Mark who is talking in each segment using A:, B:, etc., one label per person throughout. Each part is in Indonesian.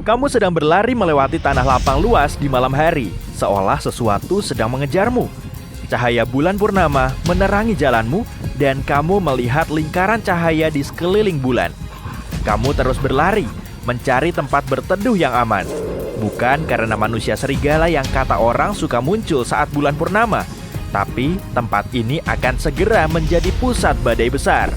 A: Kamu sedang berlari melewati tanah lapang luas di malam hari, seolah sesuatu sedang mengejarmu. Cahaya bulan purnama menerangi jalanmu, dan kamu melihat lingkaran cahaya di sekeliling bulan. Kamu terus berlari, mencari tempat berteduh yang aman. Bukan karena manusia serigala yang kata orang suka muncul saat bulan purnama, tapi tempat ini akan segera menjadi pusat badai besar.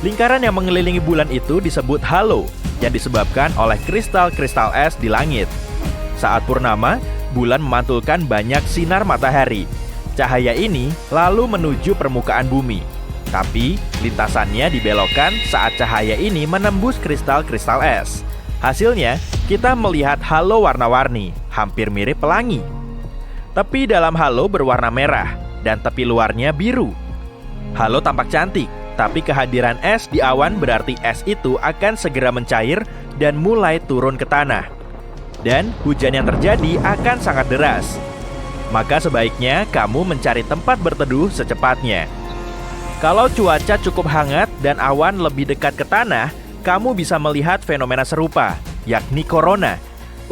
A: Lingkaran yang mengelilingi bulan itu disebut halo, yang disebabkan oleh kristal-kristal es di langit. Saat purnama, bulan memantulkan banyak sinar matahari. Cahaya ini lalu menuju permukaan bumi. Tapi, lintasannya dibelokkan saat cahaya ini menembus kristal-kristal es. Hasilnya, kita melihat halo warna-warni, hampir mirip pelangi. Tepi dalam halo berwarna merah, dan tepi luarnya biru. Halo tampak cantik, tapi kehadiran es di awan berarti es itu akan segera mencair dan mulai turun ke tanah. Dan hujan yang terjadi akan sangat deras. Maka sebaiknya kamu mencari tempat berteduh secepatnya. Kalau cuaca cukup hangat dan awan lebih dekat ke tanah, kamu bisa melihat fenomena serupa, yakni korona.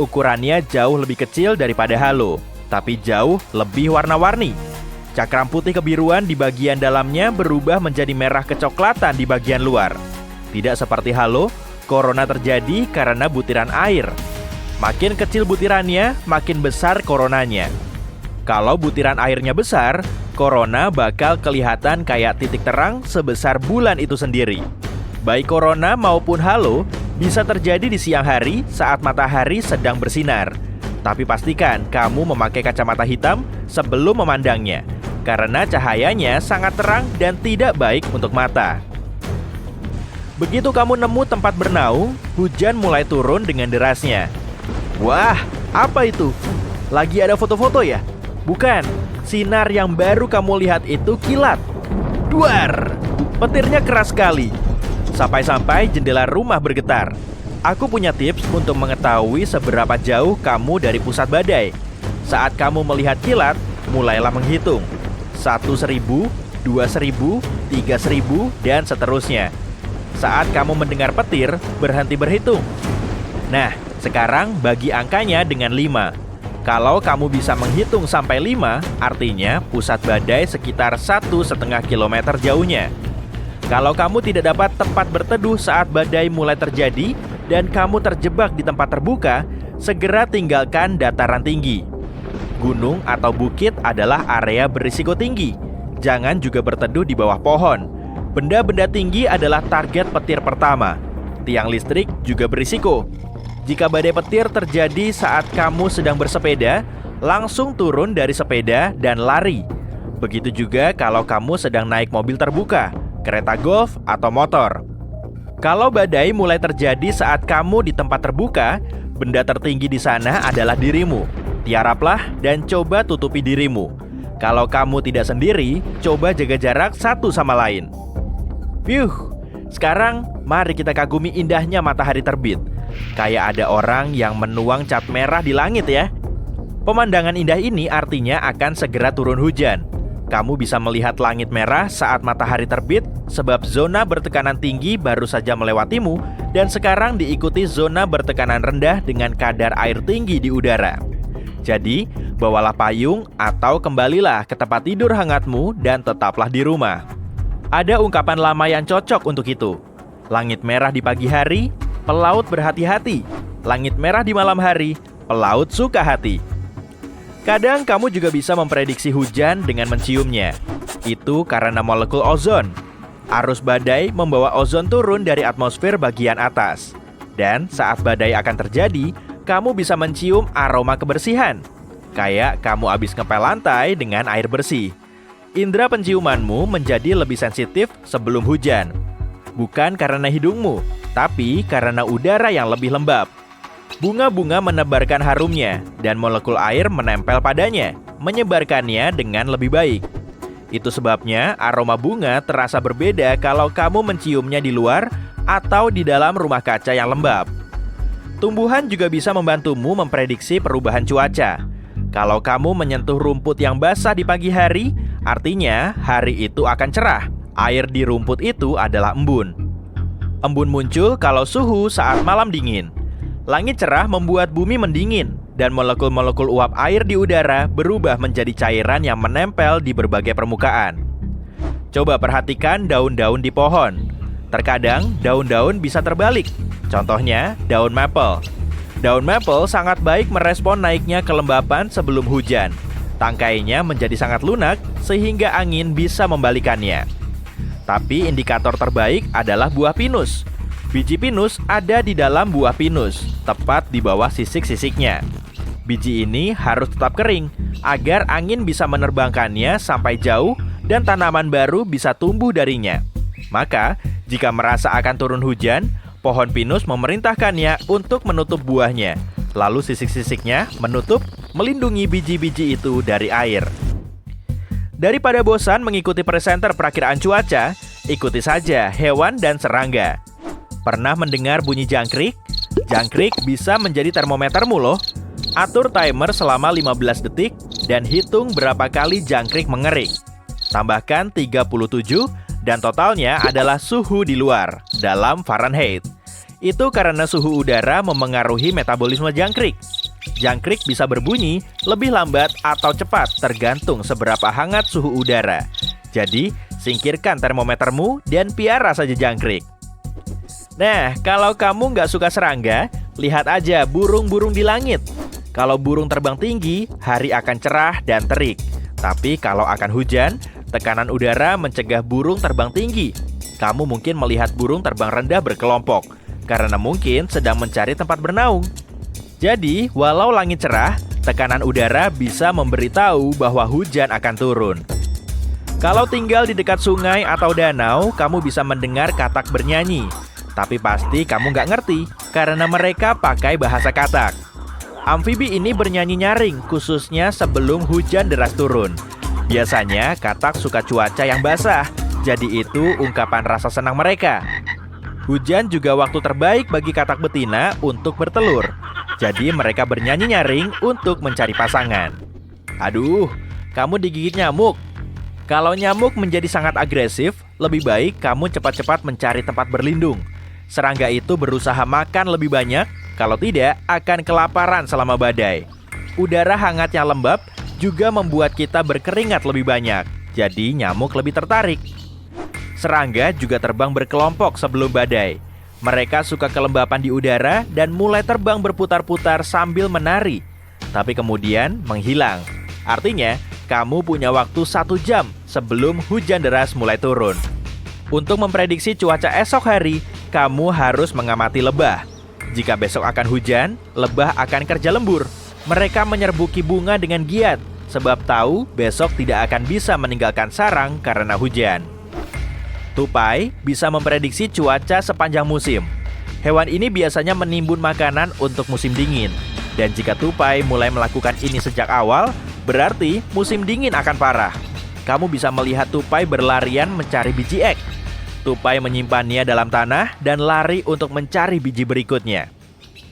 A: Ukurannya jauh lebih kecil daripada halo, tapi jauh lebih warna-warni. Cakram putih kebiruan di bagian dalamnya berubah menjadi merah kecoklatan di bagian luar. Tidak seperti halo, korona terjadi karena butiran air. Makin kecil butirannya, makin besar koronanya. Kalau butiran airnya besar, korona bakal kelihatan kayak titik terang sebesar bulan itu sendiri. Baik korona maupun halo bisa terjadi di siang hari saat matahari sedang bersinar. Tapi pastikan kamu memakai kacamata hitam sebelum memandangnya, karena cahayanya sangat terang dan tidak baik untuk mata. Begitu kamu nemu tempat bernaung, hujan mulai turun dengan derasnya. Wah, apa itu? Lagi ada foto-foto ya? Bukan, sinar yang baru kamu lihat itu kilat. Duar! Petirnya keras sekali. Sampai-sampai jendela rumah bergetar. Aku punya tips untuk mengetahui seberapa jauh kamu dari pusat badai. Saat kamu melihat kilat, mulailah menghitung. 1.000, 2.000, 3.000, dan seterusnya. Saat kamu mendengar petir, berhenti berhitung. Nah, sekarang bagi angkanya dengan 5. Kalau kamu bisa menghitung sampai 5, artinya pusat badai sekitar 1,5 kilometer jauhnya. Kalau kamu tidak dapat tempat berteduh saat badai mulai terjadi dan kamu terjebak di tempat terbuka, segera tinggalkan dataran tinggi. Gunung atau bukit adalah area berisiko tinggi. Jangan juga berteduh di bawah pohon. Benda-benda tinggi adalah target petir pertama. Tiang listrik juga berisiko. Jika badai petir terjadi saat kamu sedang bersepeda, langsung turun dari sepeda dan lari. Begitu juga kalau kamu sedang naik mobil terbuka, kereta golf, atau motor. Kalau badai mulai terjadi saat kamu di tempat terbuka, benda tertinggi di sana adalah dirimu. Tiaraplah dan coba tutupi dirimu. Kalau kamu tidak sendiri, coba jaga jarak satu sama lain. Sekarang mari kita kagumi indahnya matahari terbit. Kayak ada orang yang menuang cat merah di langit ya. Pemandangan indah ini artinya akan segera turun hujan. Kamu bisa melihat langit merah saat matahari terbit, sebab zona bertekanan tinggi baru saja melewatimu dan sekarang diikuti zona bertekanan rendah dengan kadar air tinggi di udara. Jadi, bawalah payung atau kembalilah ke tempat tidur hangatmu dan tetaplah di rumah. Ada ungkapan lama yang cocok untuk itu. Langit merah di pagi hari, pelaut berhati-hati. Langit merah di malam hari, pelaut suka hati. Kadang kamu juga bisa memprediksi hujan dengan menciumnya. Itu karena molekul ozon. Arus badai membawa ozon turun dari atmosfer bagian atas. Dan saat badai akan terjadi, kamu bisa mencium aroma kebersihan. Kayak kamu habis ngepel lantai dengan air bersih. Indera penciumanmu menjadi lebih sensitif sebelum hujan. Bukan karena hidungmu, tapi karena udara yang lebih lembab. Bunga-bunga menebarkan harumnya, dan molekul air menempel padanya, menyebarkannya dengan lebih baik. Itu sebabnya aroma bunga terasa berbeda kalau kamu menciumnya di luar atau di dalam rumah kaca yang lembab. Tumbuhan juga bisa membantumu memprediksi perubahan cuaca. Kalau kamu menyentuh rumput yang basah di pagi hari, artinya hari itu akan cerah. Air di rumput itu adalah embun. Embun muncul kalau suhu saat malam dingin. Langit cerah membuat bumi mendingin, dan molekul-molekul uap air di udara berubah menjadi cairan yang menempel di berbagai permukaan. Coba perhatikan daun-daun di pohon. Terkadang daun-daun bisa terbalik. Contohnya, daun maple. Daun maple sangat baik merespon naiknya kelembapan sebelum hujan. Tangkainya menjadi sangat lunak sehingga angin bisa membalikannya. Tapi indikator terbaik adalah buah pinus. Biji pinus ada di dalam buah pinus, tepat di bawah sisik-sisiknya. Biji ini harus tetap kering agar angin bisa menerbangkannya sampai jauh dan tanaman baru bisa tumbuh darinya. Maka, jika merasa akan turun hujan, pohon pinus memerintahkannya untuk menutup buahnya. Lalu sisik-sisiknya menutup, melindungi biji-biji itu dari air. Daripada bosan mengikuti presenter perakiraan cuaca, ikuti saja hewan dan serangga. Pernah mendengar bunyi jangkrik? Jangkrik bisa menjadi termometermu loh. Atur timer selama 15 detik dan hitung berapa kali jangkrik mengerik. Tambahkan 37 dan totalnya adalah suhu di luar dalam Fahrenheit. Itu karena suhu udara memengaruhi metabolisme jangkrik. Jangkrik bisa berbunyi lebih lambat atau cepat tergantung seberapa hangat suhu udara. Jadi, singkirkan termometermu dan piara saja jangkrik. Nah, kalau kamu nggak suka serangga, lihat aja burung-burung di langit. Kalau burung terbang tinggi, hari akan cerah dan terik. Tapi kalau akan hujan, tekanan udara mencegah burung terbang tinggi. Kamu mungkin melihat burung terbang rendah berkelompok, karena mungkin sedang mencari tempat bernaung. Jadi, walau langit cerah, tekanan udara bisa memberitahu bahwa hujan akan turun. Kalau tinggal di dekat sungai atau danau, kamu bisa mendengar katak bernyanyi. Tapi pasti kamu nggak ngerti, karena mereka pakai bahasa katak. Amfibi ini bernyanyi nyaring, khususnya sebelum hujan deras turun. Biasanya katak suka cuaca yang basah, jadi itu ungkapan rasa senang mereka. Hujan juga waktu terbaik bagi katak betina untuk bertelur. Jadi mereka bernyanyi nyaring untuk mencari pasangan. Aduh, kamu digigit nyamuk. Kalau nyamuk menjadi sangat agresif, lebih baik kamu cepat-cepat mencari tempat berlindung. Serangga itu berusaha makan lebih banyak, kalau tidak akan kelaparan selama badai. Udara hangat yang lembab juga membuat kita berkeringat lebih banyak, jadi nyamuk lebih tertarik. Serangga juga terbang berkelompok sebelum badai. Mereka suka kelembapan di udara dan mulai terbang berputar-putar sambil menari, tapi kemudian menghilang. Artinya, kamu punya waktu 1 jam sebelum hujan deras mulai turun. Untuk memprediksi cuaca esok hari, kamu harus mengamati lebah. Jika besok akan hujan, lebah akan kerja lembur. Mereka menyerbuki bunga dengan giat, sebab tahu besok tidak akan bisa meninggalkan sarang karena hujan. Tupai bisa memprediksi cuaca sepanjang musim. Hewan ini biasanya menimbun makanan untuk musim dingin. Dan jika tupai mulai melakukan ini sejak awal, berarti musim dingin akan parah. Kamu bisa melihat tupai berlarian mencari biji ek. Tupai menyimpannya dalam tanah dan lari untuk mencari biji berikutnya.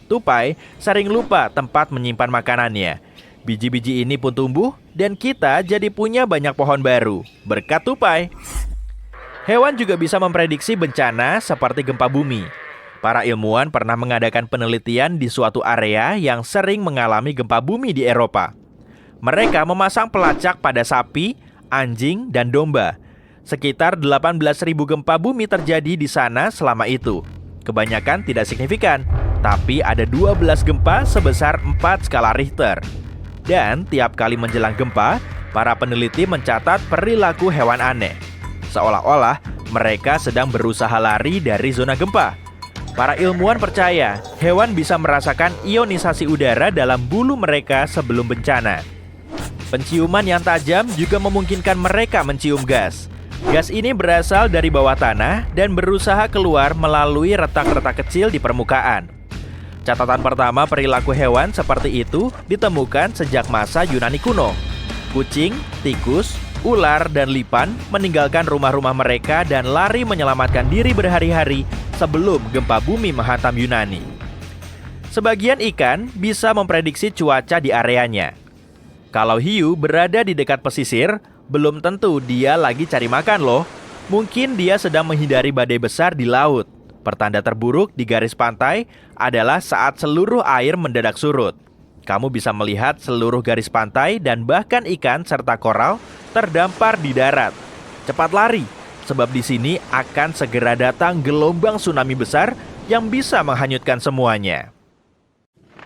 A: Tupai sering lupa tempat menyimpan makanannya. Biji-biji ini pun tumbuh dan kita jadi punya banyak pohon baru berkat tupai. Hewan juga bisa memprediksi bencana seperti gempa bumi. Para ilmuwan pernah mengadakan penelitian di suatu area yang sering mengalami gempa bumi di Eropa. Mereka memasang pelacak pada sapi, anjing, dan domba. Sekitar 18.000 gempa bumi terjadi di sana selama itu. Kebanyakan tidak signifikan, tapi ada 12 gempa sebesar 4 skala Richter. Dan tiap kali menjelang gempa, para peneliti mencatat perilaku hewan aneh. Seolah-olah mereka sedang berusaha lari dari zona gempa. Para ilmuwan percaya hewan bisa merasakan ionisasi udara dalam bulu mereka sebelum bencana. Penciuman yang tajam juga memungkinkan mereka mencium gas. Gas ini berasal dari bawah tanah dan berusaha keluar melalui retak-retak kecil di permukaan. Catatan pertama perilaku hewan seperti itu ditemukan sejak masa Yunani kuno. Kucing, tikus, ular, dan lipan meninggalkan rumah-rumah mereka dan lari menyelamatkan diri berhari-hari sebelum gempa bumi menghantam Yunani. Sebagian ikan bisa memprediksi cuaca di areanya. Kalau hiu berada di dekat pesisir, belum tentu dia lagi cari makan loh. Mungkin dia sedang menghindari badai besar di laut. Pertanda terburuk di garis pantai adalah saat seluruh air mendadak surut. Kamu bisa melihat seluruh garis pantai dan bahkan ikan serta koral terdampar di darat. Cepat lari, sebab di sini akan segera datang gelombang tsunami besar yang bisa menghanyutkan semuanya.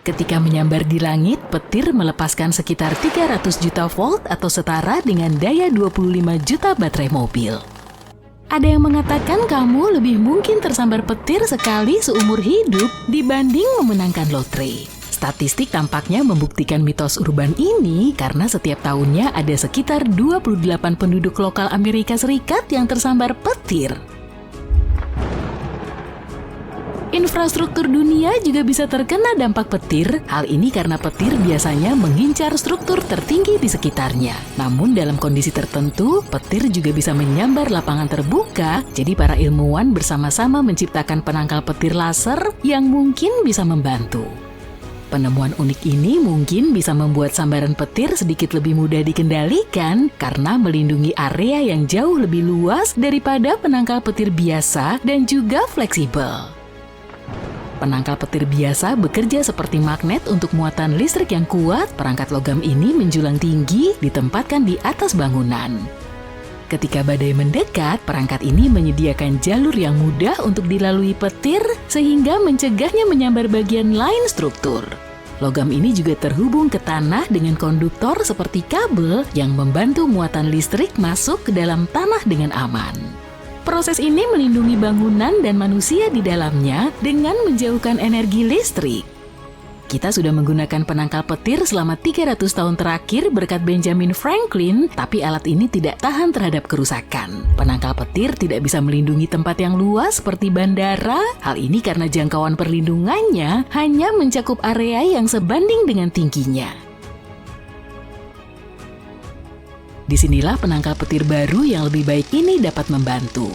B: Ketika menyambar di langit, petir melepaskan sekitar 300 juta volt atau setara dengan daya 25 juta baterai mobil. Ada yang mengatakan kamu lebih mungkin tersambar petir sekali seumur hidup dibanding memenangkan lotre. Statistik tampaknya membuktikan mitos urban ini karena setiap tahunnya ada sekitar 28 penduduk lokal Amerika Serikat yang tersambar petir. Infrastruktur dunia juga bisa terkena dampak petir. Hal ini karena petir biasanya mengincar struktur tertinggi di sekitarnya. Namun dalam kondisi tertentu, petir juga bisa menyambar lapangan terbuka. Jadi para ilmuwan bersama-sama menciptakan penangkal petir laser yang mungkin bisa membantu. Penemuan unik ini mungkin bisa membuat sambaran petir sedikit lebih mudah dikendalikan karena melindungi area yang jauh lebih luas daripada penangkal petir biasa dan juga fleksibel. Penangkal petir biasa bekerja seperti magnet untuk muatan listrik yang kuat. Perangkat logam ini menjulang tinggi, ditempatkan di atas bangunan. Ketika badai mendekat, perangkat ini menyediakan jalur yang mudah untuk dilalui petir sehingga mencegahnya menyambar bagian lain struktur. Logam ini juga terhubung ke tanah dengan konduktor seperti kabel yang membantu muatan listrik masuk ke dalam tanah dengan aman. Proses ini melindungi bangunan dan manusia di dalamnya dengan menjauhkan energi listrik. Kita sudah menggunakan penangkal petir selama 300 tahun terakhir berkat Benjamin Franklin, tapi alat ini tidak tahan terhadap kerusakan. Penangkal petir tidak bisa melindungi tempat yang luas seperti bandara. Hal ini karena jangkauan perlindungannya hanya mencakup area yang sebanding dengan tingginya. Disinilah penangkal petir baru yang lebih baik ini dapat membantu.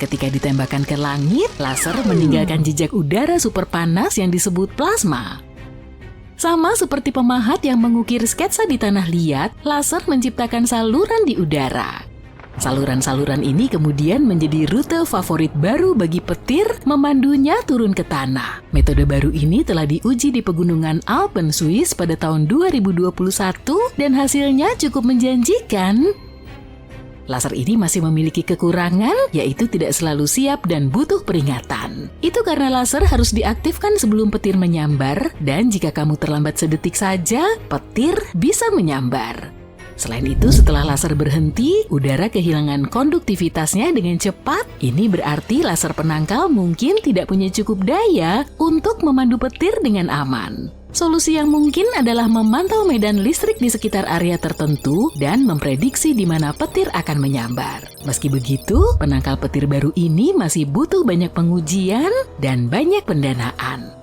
B: Ketika ditembakkan ke langit, laser meninggalkan jejak udara super panas yang disebut plasma. Sama seperti pemahat yang mengukir sketsa di tanah liat, laser menciptakan saluran di udara. Saluran-saluran ini kemudian menjadi rute favorit baru bagi petir memandunya turun ke tanah. Metode baru ini telah diuji di pegunungan Alpen, Swiss pada tahun 2021 dan hasilnya cukup menjanjikan. Laser ini masih memiliki kekurangan, yaitu tidak selalu siap dan butuh peringatan. Itu karena laser harus diaktifkan sebelum petir menyambar, dan jika kamu terlambat sedetik saja, petir bisa menyambar. Selain itu, setelah laser berhenti, udara kehilangan konduktivitasnya dengan cepat. Ini berarti laser penangkal mungkin tidak punya cukup daya untuk memandu petir dengan aman. Solusi yang mungkin adalah memantau medan listrik di sekitar area tertentu dan memprediksi di mana petir akan menyambar. Meski begitu, penangkal petir baru ini masih butuh banyak pengujian dan banyak pendanaan.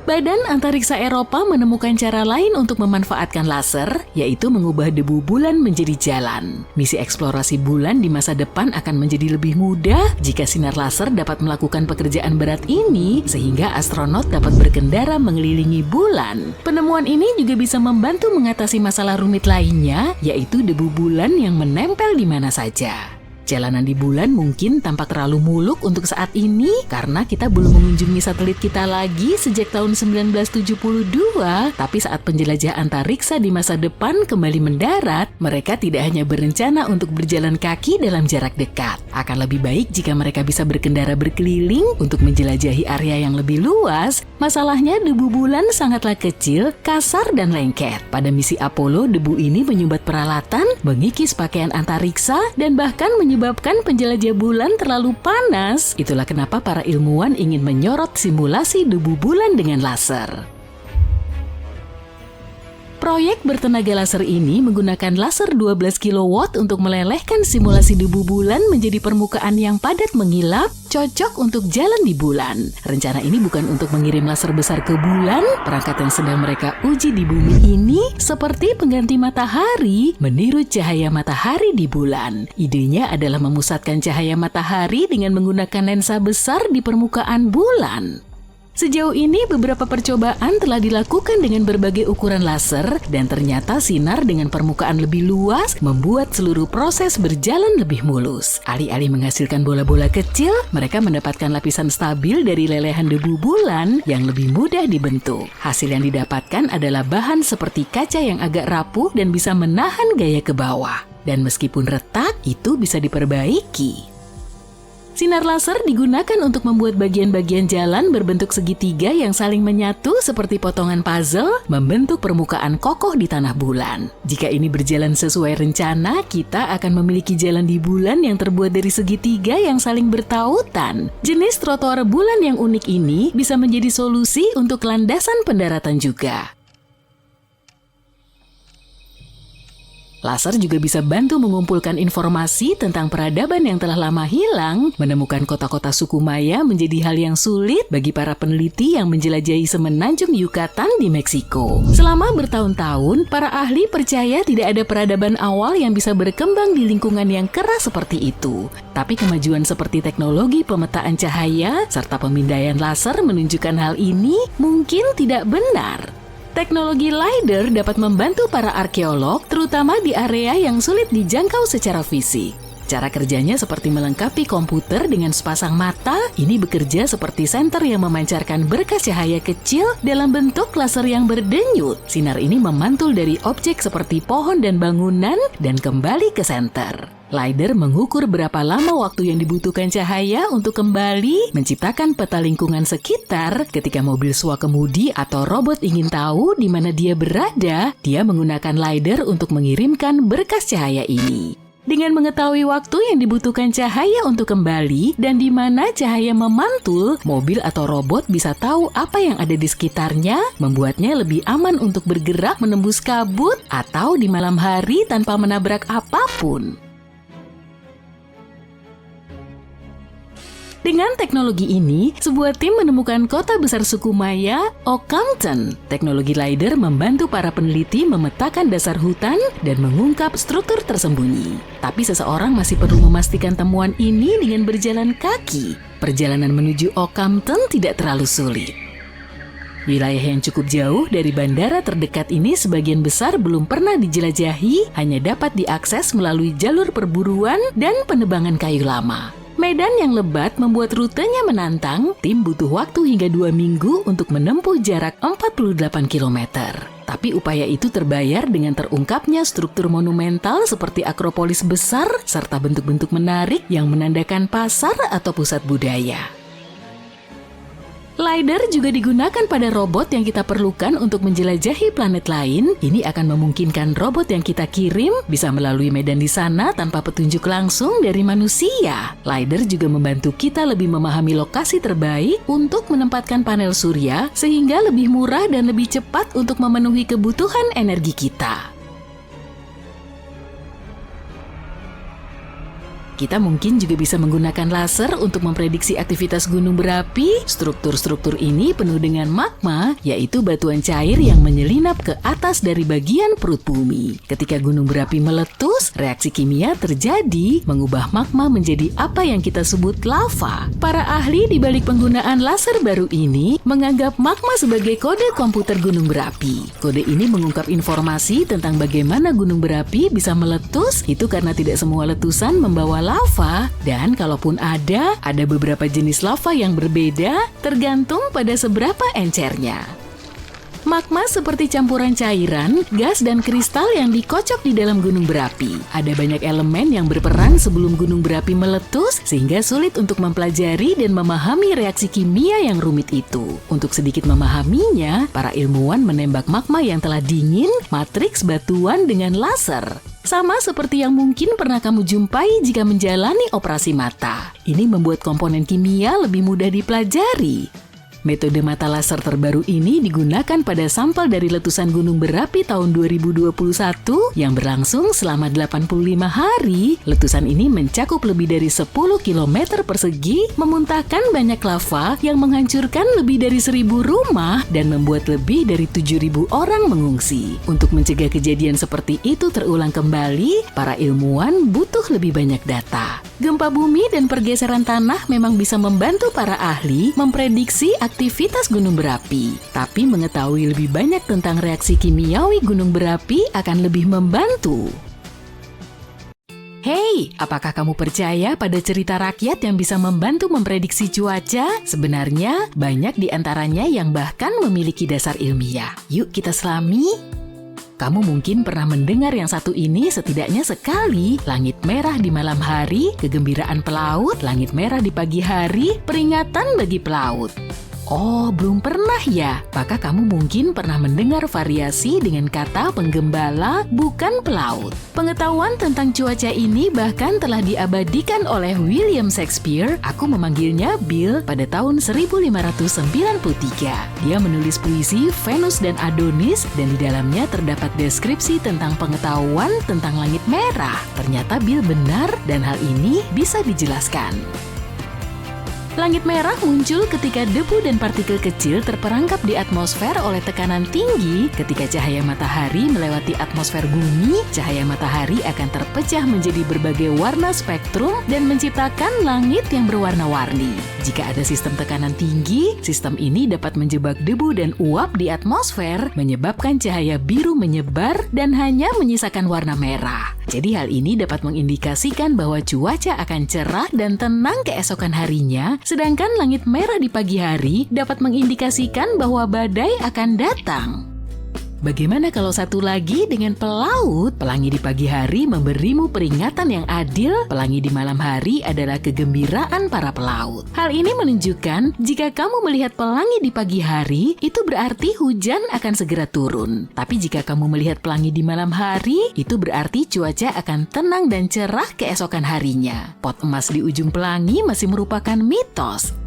B: Badan Antariksa Eropa menemukan cara lain untuk memanfaatkan laser, yaitu mengubah debu bulan menjadi jalan. Misi eksplorasi bulan di masa depan akan menjadi lebih mudah jika sinar laser dapat melakukan pekerjaan berat ini, sehingga astronot dapat berkendara mengelilingi bulan. Penemuan ini juga bisa membantu mengatasi masalah rumit lainnya, yaitu debu bulan yang menempel di mana saja. Jalanan di bulan mungkin tampak terlalu muluk untuk saat ini karena kita belum mengunjungi satelit kita lagi sejak tahun 1972, tapi saat penjelajah antariksa di masa depan kembali mendarat, mereka tidak hanya berencana untuk berjalan kaki dalam jarak dekat. Akan lebih baik jika mereka bisa berkendara berkeliling untuk menjelajahi area yang lebih luas. Masalahnya debu bulan sangatlah kecil, kasar, dan lengket. Pada misi Apollo, debu ini menyumbat peralatan, mengikis pakaian antariksa, dan bahkan menyebabkan penjelajah bulan terlalu panas. Itulah kenapa para ilmuwan ingin menyorot simulasi debu bulan dengan laser. Proyek bertenaga laser ini menggunakan laser 12 kW untuk melelehkan simulasi debu bulan menjadi permukaan yang padat mengilap, cocok untuk jalan di bulan. Rencana ini bukan untuk mengirim laser besar ke bulan. Perangkat yang sedang mereka uji di bumi ini seperti pengganti matahari, meniru cahaya matahari di bulan. Idenya adalah memusatkan cahaya matahari dengan menggunakan lensa besar di permukaan bulan. Sejauh ini beberapa percobaan telah dilakukan dengan berbagai ukuran laser dan ternyata sinar dengan permukaan lebih luas membuat seluruh proses berjalan lebih mulus. Alih-alih menghasilkan bola-bola kecil, mereka mendapatkan lapisan stabil dari lelehan debu bulan yang lebih mudah dibentuk. Hasil yang didapatkan adalah bahan seperti kaca yang agak rapuh dan bisa menahan gaya ke bawah. Dan meskipun retak, itu bisa diperbaiki. Sinar laser digunakan untuk membuat bagian-bagian jalan berbentuk segitiga yang saling menyatu seperti potongan puzzle, membentuk permukaan kokoh di tanah bulan. Jika ini berjalan sesuai rencana, kita akan memiliki jalan di bulan yang terbuat dari segitiga yang saling bertautan. Jenis trotoar bulan yang unik ini bisa menjadi solusi untuk landasan pendaratan juga. Laser juga bisa bantu mengumpulkan informasi tentang peradaban yang telah lama hilang. Menemukan kota-kota suku Maya menjadi hal yang sulit bagi para peneliti yang menjelajahi semenanjung Yucatan di Meksiko. Selama bertahun-tahun, para ahli percaya tidak ada peradaban awal yang bisa berkembang di lingkungan yang keras seperti itu. Tapi kemajuan seperti teknologi pemetaan cahaya serta pemindaian laser menunjukkan hal ini mungkin tidak benar. Teknologi LiDAR dapat membantu para arkeolog, terutama di area yang sulit dijangkau secara fisik. Cara kerjanya seperti melengkapi komputer dengan sepasang mata, ini bekerja seperti senter yang memancarkan berkas cahaya kecil dalam bentuk laser yang berdenyut. Sinar ini memantul dari objek seperti pohon dan bangunan dan kembali ke senter. LiDAR mengukur berapa lama waktu yang dibutuhkan cahaya untuk kembali menciptakan peta lingkungan sekitar. Ketika mobil swakemudi atau robot ingin tahu di mana dia berada, dia menggunakan LiDAR untuk mengirimkan berkas cahaya ini. Dengan mengetahui waktu yang dibutuhkan cahaya untuk kembali dan di mana cahaya memantul, mobil atau robot bisa tahu apa yang ada di sekitarnya, membuatnya lebih aman untuk bergerak menembus kabut atau di malam hari tanpa menabrak apapun. Dengan teknologi ini, sebuah tim menemukan kota besar suku Maya, Okamton. Teknologi LiDAR membantu para peneliti memetakan dasar hutan dan mengungkap struktur tersembunyi. Tapi seseorang masih perlu memastikan temuan ini dengan berjalan kaki. Perjalanan menuju Okamton tidak terlalu sulit. Wilayah yang cukup jauh dari bandara terdekat ini sebagian besar belum pernah dijelajahi, hanya dapat diakses melalui jalur perburuan dan penebangan kayu lama. Medan yang lebat membuat rutenya menantang, tim butuh waktu hingga 2 minggu untuk menempuh jarak 48 km. Tapi upaya itu terbayar dengan terungkapnya struktur monumental seperti Akropolis besar serta bentuk-bentuk menarik yang menandakan pasar atau pusat budaya. LiDAR juga digunakan pada robot yang kita perlukan untuk menjelajahi planet lain. Ini akan memungkinkan robot yang kita kirim bisa melalui medan di sana tanpa petunjuk langsung dari manusia. LiDAR juga membantu kita lebih memahami lokasi terbaik untuk menempatkan panel surya sehingga lebih murah dan lebih cepat untuk memenuhi kebutuhan energi kita. Kita mungkin juga bisa menggunakan laser untuk memprediksi aktivitas gunung berapi. Struktur-struktur ini penuh dengan magma, yaitu batuan cair yang menyelinap ke atas dari bagian perut bumi. Ketika gunung berapi meletus, reaksi kimia terjadi, mengubah magma menjadi apa yang kita sebut lava. Para ahli di balik penggunaan laser baru ini menganggap magma sebagai kode komputer gunung berapi. Kode ini mengungkap informasi tentang bagaimana gunung berapi bisa meletus, itu karena tidak semua letusan membawa lava, dan kalaupun ada beberapa jenis lava yang berbeda tergantung pada seberapa encernya. Magma seperti campuran cairan, gas, dan kristal yang dikocok di dalam gunung berapi. Ada banyak elemen yang berperan sebelum gunung berapi meletus, sehingga sulit untuk mempelajari dan memahami reaksi kimia yang rumit itu. Untuk sedikit memahaminya, para ilmuwan menembak magma yang telah dingin, matriks batuan dengan laser. Sama seperti yang mungkin pernah kamu jumpai jika menjalani operasi mata. Ini membuat komponen kimia lebih mudah dipelajari. Metode mata laser terbaru ini digunakan pada sampel dari letusan gunung berapi tahun 2021 yang berlangsung selama 85 hari. Letusan ini mencakup lebih dari 10 km persegi, memuntahkan banyak lava yang menghancurkan lebih dari 1.000 rumah dan membuat lebih dari 7.000 orang mengungsi. Untuk mencegah kejadian seperti itu terulang kembali, para ilmuwan butuh lebih banyak data. Gempa bumi dan pergeseran tanah memang bisa membantu para ahli memprediksi aktivitas gunung berapi. Tapi mengetahui lebih banyak tentang reaksi kimiawi gunung berapi akan lebih membantu. Hei, apakah kamu percaya pada cerita rakyat yang bisa membantu memprediksi cuaca? Sebenarnya, banyak di antaranya yang bahkan memiliki dasar ilmiah. Yuk kita selami. Kamu mungkin pernah mendengar yang satu ini setidaknya sekali. Langit merah di malam hari, kegembiraan pelaut, langit merah di pagi hari, peringatan bagi pelaut. Oh, belum pernah ya? Maka kamu mungkin pernah mendengar variasi dengan kata penggembala, bukan pelaut. Pengetahuan tentang cuaca ini bahkan telah diabadikan oleh William Shakespeare, aku memanggilnya Bill, pada tahun 1593. Dia menulis puisi Venus dan Adonis dan di dalamnya terdapat deskripsi tentang pengetahuan tentang langit merah. Ternyata Bill benar dan hal ini bisa dijelaskan. Langit merah muncul ketika debu dan partikel kecil terperangkap di atmosfer oleh tekanan tinggi. Ketika cahaya matahari melewati atmosfer bumi, cahaya matahari akan terpecah menjadi berbagai warna spektrum dan menciptakan langit yang berwarna-warni. Jika ada sistem tekanan tinggi, sistem ini dapat menjebak debu dan uap di atmosfer, menyebabkan cahaya biru menyebar dan hanya menyisakan warna merah. Jadi hal ini dapat mengindikasikan bahwa cuaca akan cerah dan tenang keesokan harinya, sedangkan langit merah di pagi hari dapat mengindikasikan bahwa badai akan datang. Bagaimana kalau satu lagi dengan pelaut? Pelangi di pagi hari memberimu peringatan yang adil, pelangi di malam hari adalah kegembiraan para pelaut. Hal ini menunjukkan jika kamu melihat pelangi di pagi hari, itu berarti hujan akan segera turun. Tapi jika kamu melihat pelangi di malam hari, itu berarti cuaca akan tenang dan cerah keesokan harinya. Pot emas di ujung pelangi masih merupakan mitos.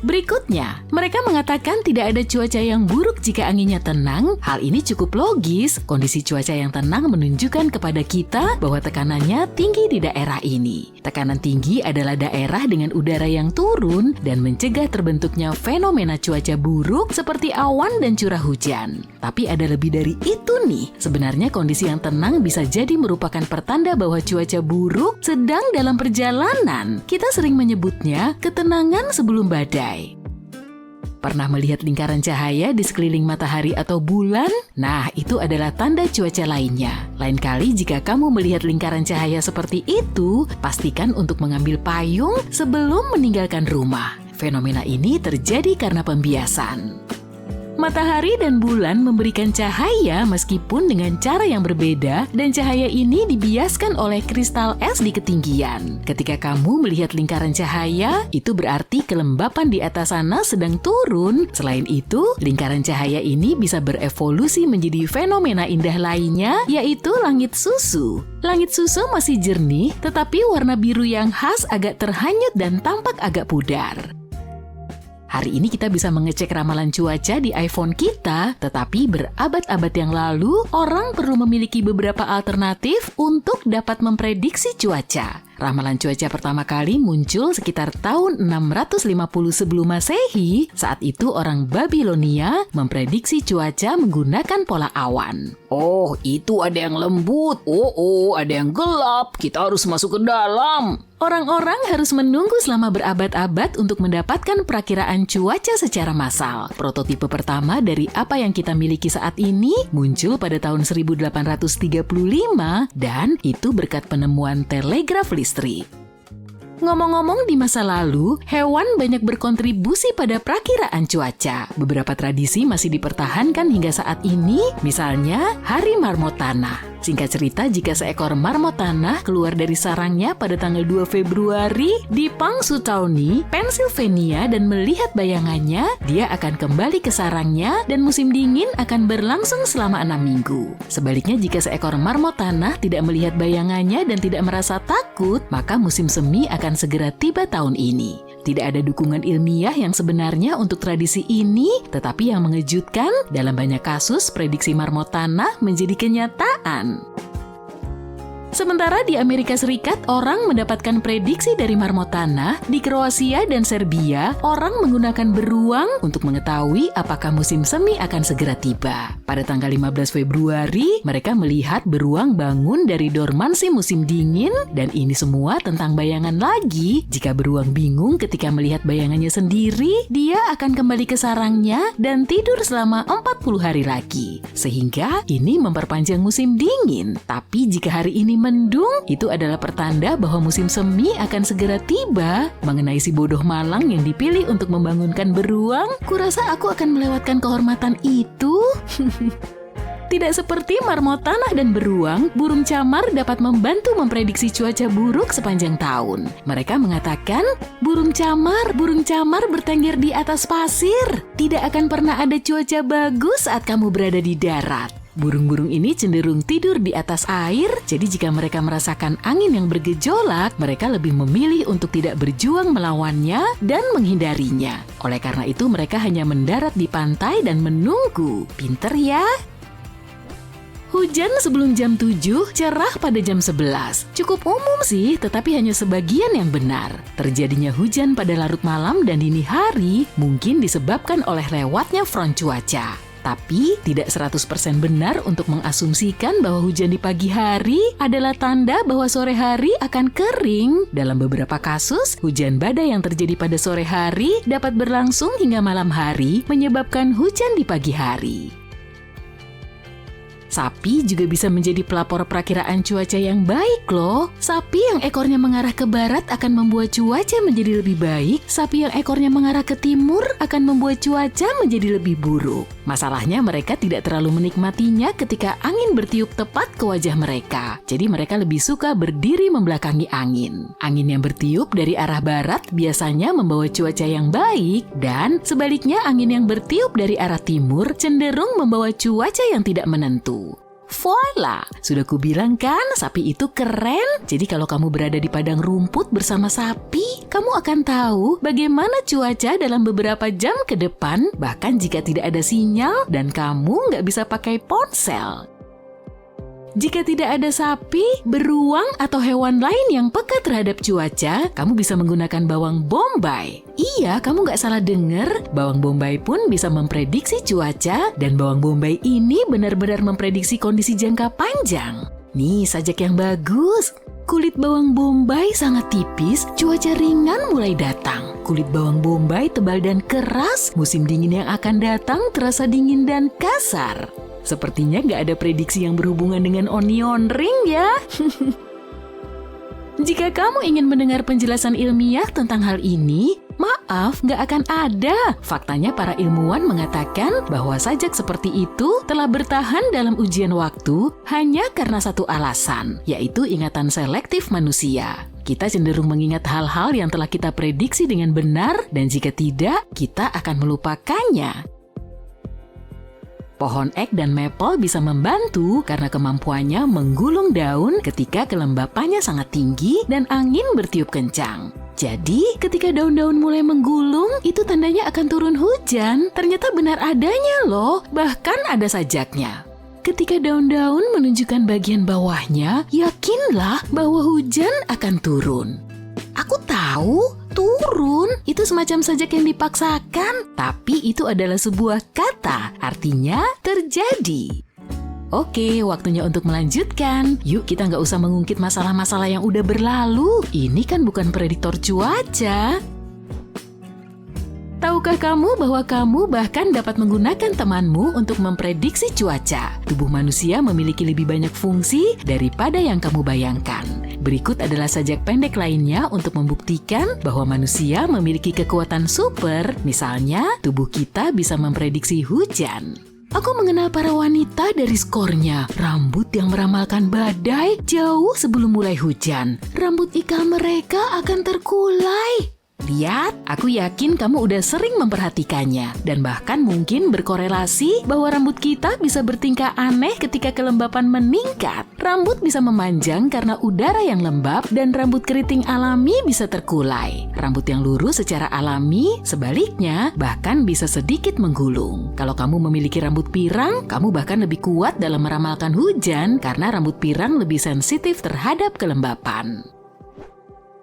B: Berikutnya, mereka mengatakan tidak ada cuaca yang buruk jika anginnya tenang. Hal ini cukup logis. Kondisi cuaca yang tenang menunjukkan kepada kita bahwa tekanannya tinggi di daerah ini. Tekanan tinggi adalah daerah dengan udara yang turun dan mencegah terbentuknya fenomena cuaca buruk seperti awan dan curah hujan. Tapi ada lebih dari itu nih. Sebenarnya kondisi yang tenang bisa jadi merupakan pertanda bahwa cuaca buruk sedang dalam perjalanan. Kita sering menyebutnya ketenangan sebelum badai. Pernah melihat lingkaran cahaya di sekeliling matahari atau bulan? Nah, itu adalah tanda cuaca lainnya. Lain kali jika kamu melihat lingkaran cahaya seperti itu, pastikan untuk mengambil payung sebelum meninggalkan rumah. Fenomena ini terjadi karena pembiasan. Matahari dan bulan memberikan cahaya meskipun dengan cara yang berbeda dan cahaya ini dibiaskan oleh kristal es di ketinggian. Ketika kamu melihat lingkaran cahaya, itu berarti kelembapan di atas sana sedang turun. Selain itu, lingkaran cahaya ini bisa berevolusi menjadi fenomena indah lainnya, yaitu langit susu. Langit susu masih jernih, tetapi warna biru yang khas agak terhanyut dan tampak agak pudar. Hari ini kita bisa mengecek ramalan cuaca di iPhone kita, tetapi berabad-abad yang lalu, orang perlu memiliki beberapa alternatif untuk dapat memprediksi cuaca. Ramalan cuaca pertama kali muncul sekitar tahun 650 sebelum Masehi. Saat itu orang Babilonia memprediksi cuaca menggunakan pola awan. Oh, itu ada yang lembut. Oh, ada yang gelap. Kita harus masuk ke dalam. Orang-orang harus menunggu selama berabad-abad untuk mendapatkan perakiraan cuaca secara massal. Prototipe pertama dari apa yang kita miliki saat ini muncul pada tahun 1835 dan itu berkat penemuan telegraf listrik. Ngomong-ngomong di masa lalu, hewan banyak berkontribusi pada perakiraan cuaca. Beberapa tradisi masih dipertahankan hingga saat ini, misalnya Hari Marmot Tanah. Singkat cerita, jika seekor marmot tanah keluar dari sarangnya pada tanggal 2 Februari di Punxsutawney, Pennsylvania dan melihat bayangannya, dia akan kembali ke sarangnya dan musim dingin akan berlangsung selama 6 minggu. Sebaliknya, jika seekor marmot tanah tidak melihat bayangannya dan tidak merasa takut, maka musim semi akan segera tiba tahun ini. Tidak ada dukungan ilmiah yang sebenarnya untuk tradisi ini, tetapi yang mengejutkan, dalam banyak kasus prediksi marmot tanah menjadi kenyataan. Sementara di Amerika Serikat, orang mendapatkan prediksi dari marmot tanah. Di Kroasia dan Serbia, orang menggunakan beruang untuk mengetahui apakah musim semi akan segera tiba. Pada tanggal 15 Februari, mereka melihat beruang bangun dari dormansi musim dingin, dan ini semua tentang bayangan lagi. Jika beruang bingung ketika melihat bayangannya sendiri, dia akan kembali ke sarangnya dan tidur selama 40 hari lagi. Sehingga ini memperpanjang musim dingin. Tapi jika hari ini mendung, itu adalah pertanda bahwa musim semi akan segera tiba. Mengenai si bodoh malang yang dipilih untuk membangunkan beruang, kurasa aku akan melewatkan kehormatan itu. Tidak seperti marmot tanah dan beruang, burung camar dapat membantu memprediksi cuaca buruk sepanjang tahun. Mereka mengatakan, burung camar bertengger di atas pasir. Tidak akan pernah ada cuaca bagus saat kamu berada di darat. Burung-burung ini cenderung tidur di atas air, jadi jika mereka merasakan angin yang bergejolak, mereka lebih memilih untuk tidak berjuang melawannya dan menghindarinya. Oleh karena itu, mereka hanya mendarat di pantai dan menunggu. Pinter ya? Hujan sebelum jam 7, cerah pada jam 11. Cukup umum sih, tetapi hanya sebagian yang benar. Terjadinya hujan pada larut malam dan dini hari mungkin disebabkan oleh lewatnya front cuaca. Tapi tidak 100% benar untuk mengasumsikan bahwa hujan di pagi hari adalah tanda bahwa sore hari akan kering. Dalam beberapa kasus, hujan badai yang terjadi pada sore hari dapat berlangsung hingga malam hari, menyebabkan hujan di pagi hari. Sapi juga bisa menjadi pelapor perakiraan cuaca yang baik loh. Sapi yang ekornya mengarah ke barat akan membuat cuaca menjadi lebih baik. Sapi yang ekornya mengarah ke timur akan membuat cuaca menjadi lebih buruk. Masalahnya mereka tidak terlalu menikmatinya ketika angin bertiup tepat ke wajah mereka. Jadi mereka lebih suka berdiri membelakangi angin. Angin yang bertiup dari arah barat biasanya membawa cuaca yang baik. Dan sebaliknya angin yang bertiup dari arah timur cenderung membawa cuaca yang tidak menentu. Voila, sudah kubilang kan sapi itu keren. Jadi kalau kamu berada di padang rumput bersama sapi, kamu akan tahu bagaimana cuaca dalam beberapa jam ke depan, bahkan jika tidak ada sinyal dan kamu nggak bisa pakai ponsel. Jika tidak ada sapi, beruang, atau hewan lain yang peka terhadap cuaca, kamu bisa menggunakan bawang bombay. Iya, kamu nggak salah dengar. Bawang bombay pun bisa memprediksi cuaca, dan bawang bombay ini benar-benar memprediksi kondisi jangka panjang. Nih, sajak yang bagus. Kulit bawang bombay sangat tipis, cuaca ringan mulai datang. Kulit bawang bombay tebal dan keras, musim dingin yang akan datang terasa dingin dan kasar. Sepertinya nggak ada prediksi yang berhubungan dengan onion ring ya. Jika kamu ingin mendengar penjelasan ilmiah tentang hal ini, maaf, nggak akan ada. Faktanya para ilmuwan mengatakan bahwa sajak seperti itu telah bertahan dalam ujian waktu hanya karena satu alasan, yaitu ingatan selektif manusia. Kita cenderung mengingat hal-hal yang telah kita prediksi dengan benar, dan jika tidak, kita akan melupakannya. Pohon ek dan maple bisa membantu karena kemampuannya menggulung daun ketika kelembapannya sangat tinggi dan angin bertiup kencang. Jadi, ketika daun-daun mulai menggulung, itu tandanya akan turun hujan. Ternyata benar adanya loh, bahkan ada sajaknya. Ketika daun-daun menunjukkan bagian bawahnya, yakinlah bahwa hujan akan turun. Aku tahu, turun itu semacam sajak yang dipaksakan, tapi itu adalah sebuah kata, artinya terjadi. Oke, waktunya untuk melanjutkan. Yuk kita nggak usah mengungkit masalah-masalah yang udah berlalu. Ini kan bukan prediktor cuaca. Tahukah kamu bahwa kamu bahkan dapat menggunakan temanmu untuk memprediksi cuaca? Tubuh manusia memiliki lebih banyak fungsi daripada yang kamu bayangkan. Berikut adalah sajak pendek lainnya untuk membuktikan bahwa manusia memiliki kekuatan super. Misalnya, tubuh kita bisa memprediksi hujan. Aku mengenal para wanita dari skornya. Rambut yang meramalkan badai jauh sebelum mulai hujan. Rambut ikal mereka akan terkulai. Lihat, aku yakin kamu udah sering memperhatikannya dan bahkan mungkin berkorelasi bahwa rambut kita bisa bertingkah aneh ketika kelembapan meningkat. Rambut bisa memanjang karena udara yang lembab dan rambut keriting alami bisa terkulai. Rambut yang lurus secara alami, sebaliknya, bahkan bisa sedikit menggulung. Kalau kamu memiliki rambut pirang, kamu bahkan lebih kuat dalam meramalkan hujan karena rambut pirang lebih sensitif terhadap kelembapan.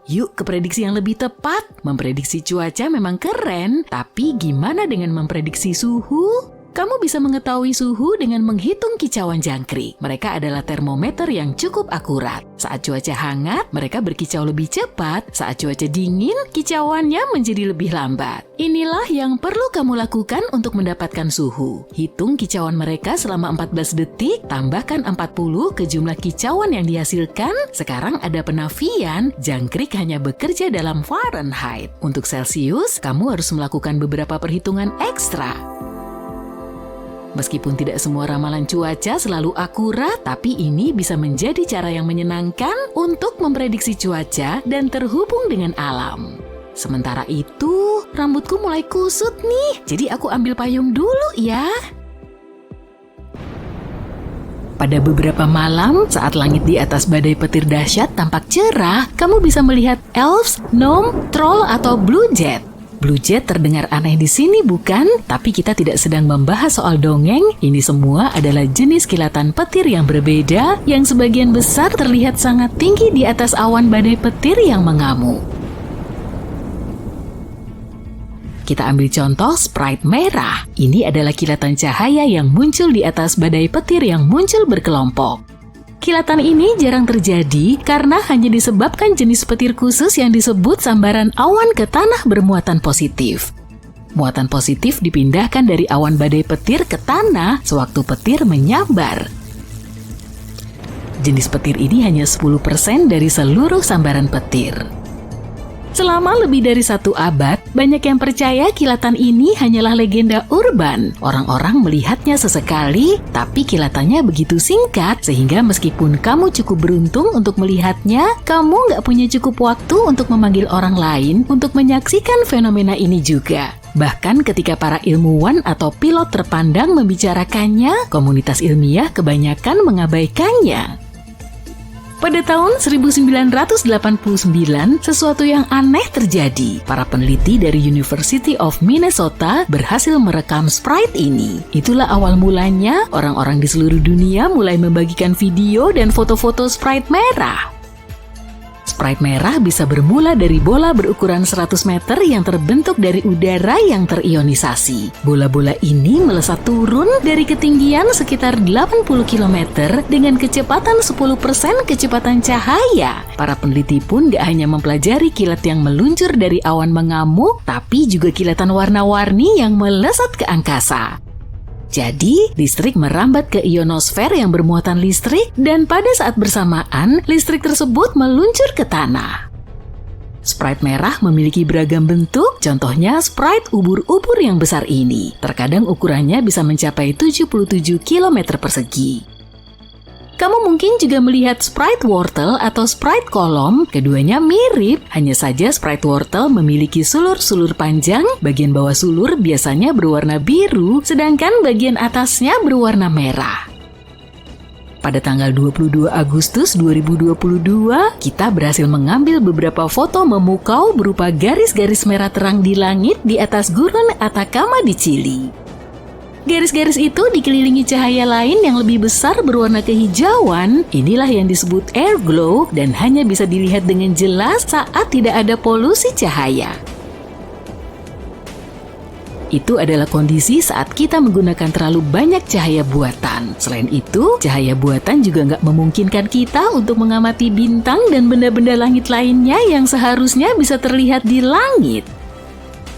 B: Yuk ke prediksi yang lebih tepat. Memprediksi cuaca memang keren, tapi gimana dengan memprediksi suhu? Kamu bisa mengetahui suhu dengan menghitung kicauan jangkrik. Mereka adalah termometer yang cukup akurat. Saat cuaca hangat, mereka berkicau lebih cepat. Saat cuaca dingin, kicauannya menjadi lebih lambat. Inilah yang perlu kamu lakukan untuk mendapatkan suhu. Hitung kicauan mereka selama 14 detik, tambahkan 40 ke jumlah kicauan yang dihasilkan. Sekarang ada penafian, jangkrik hanya bekerja dalam Fahrenheit. Untuk Celsius, kamu harus melakukan beberapa perhitungan ekstra. Meskipun tidak semua ramalan cuaca selalu akurat, tapi ini bisa menjadi cara yang menyenangkan untuk memprediksi cuaca dan terhubung dengan alam. Sementara itu, rambutku mulai kusut nih, jadi aku ambil payung dulu ya. Pada beberapa malam, saat langit di atas badai petir dahsyat tampak cerah, kamu bisa melihat elves, gnome, troll, atau blue jet. Blue jet terdengar aneh di sini bukan? Tapi kita tidak sedang membahas soal dongeng. Ini semua adalah jenis kilatan petir yang berbeda yang sebagian besar terlihat sangat tinggi di atas awan badai petir yang mengamuk. Kita ambil contoh sprite merah. Ini adalah kilatan cahaya yang muncul di atas badai petir yang muncul berkelompok. Kilatan ini jarang terjadi karena hanya disebabkan jenis petir khusus yang disebut sambaran awan ke tanah bermuatan positif. Muatan positif dipindahkan dari awan badai petir ke tanah sewaktu petir menyambar. Jenis petir ini hanya 10% dari seluruh sambaran petir. Selama lebih dari 1 abad, banyak yang percaya kilatan ini hanyalah legenda urban. Orang-orang melihatnya sesekali, tapi kilatannya begitu singkat, sehingga meskipun kamu cukup beruntung untuk melihatnya, kamu nggak punya cukup waktu untuk memanggil orang lain untuk menyaksikan fenomena ini juga. Bahkan ketika para ilmuwan atau pilot terpandang membicarakannya, komunitas ilmiah kebanyakan mengabaikannya. Pada tahun 1989, sesuatu yang aneh terjadi. Para peneliti dari University of Minnesota berhasil merekam sprite ini. Itulah awal mulanya orang-orang di seluruh dunia mulai membagikan video dan foto-foto sprite merah. Sprite merah bisa bermula dari bola berukuran 100 meter yang terbentuk dari udara yang terionisasi. Bola-bola ini melesat turun dari ketinggian sekitar 80 km dengan kecepatan 10% kecepatan cahaya. Para peneliti pun gak hanya mempelajari kilat yang meluncur dari awan mengamuk, tapi juga kilatan warna-warni yang melesat ke angkasa. Jadi, listrik merambat ke ionosfer yang bermuatan listrik dan pada saat bersamaan, listrik tersebut meluncur ke tanah. Sprite merah memiliki beragam bentuk, contohnya sprite ubur-ubur yang besar ini. Terkadang ukurannya bisa mencapai 77 km persegi. Kamu mungkin juga melihat sprite wortel atau sprite kolom, keduanya mirip, hanya saja sprite wortel memiliki sulur-sulur panjang, bagian bawah sulur biasanya berwarna biru, sedangkan bagian atasnya berwarna merah. Pada tanggal 22 Agustus 2022, kita berhasil mengambil beberapa foto memukau berupa garis-garis merah terang di langit di atas Gurun Atacama di Chili. Garis-garis itu dikelilingi cahaya lain yang lebih besar berwarna kehijauan. Inilah yang disebut air glow dan hanya bisa dilihat dengan jelas saat tidak ada polusi cahaya. Itu adalah kondisi saat kita menggunakan terlalu banyak cahaya buatan. Selain itu, cahaya buatan juga nggak memungkinkan kita untuk mengamati bintang dan benda-benda langit lainnya yang seharusnya bisa terlihat di langit.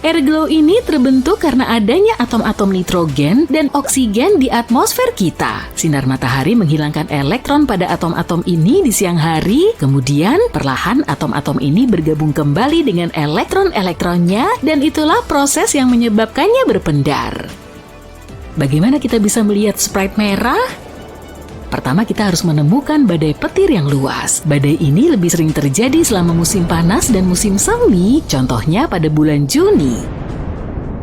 B: Air glow ini terbentuk karena adanya atom-atom nitrogen dan oksigen di atmosfer kita. Sinar matahari menghilangkan elektron pada atom-atom ini di siang hari, kemudian perlahan atom-atom ini bergabung kembali dengan elektron-elektronnya dan itulah proses yang menyebabkannya berpendar. Bagaimana kita bisa melihat sprite merah? Pertama, kita harus menemukan badai petir yang luas. Badai ini lebih sering terjadi selama musim panas dan musim semi, contohnya pada bulan Juni.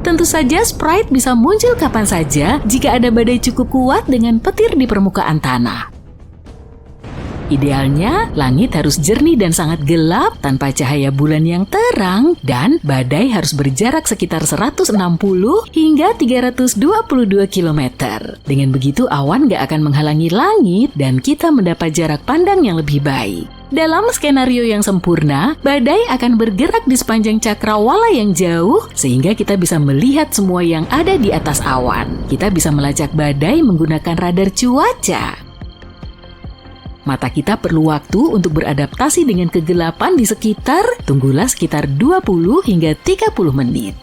B: Tentu saja Sprite bisa muncul kapan saja jika ada badai cukup kuat dengan petir di permukaan tanah. Idealnya, langit harus jernih dan sangat gelap tanpa cahaya bulan yang terang dan badai harus berjarak sekitar 160 hingga 322 km. Dengan begitu, awan gak akan menghalangi langit dan kita mendapat jarak pandang yang lebih baik. Dalam skenario yang sempurna, badai akan bergerak di sepanjang cakrawala yang jauh sehingga kita bisa melihat semua yang ada di atas awan. Kita bisa melacak badai menggunakan radar cuaca. Mata kita perlu waktu untuk beradaptasi dengan kegelapan di sekitar, tunggulah sekitar 20 hingga 30 menit.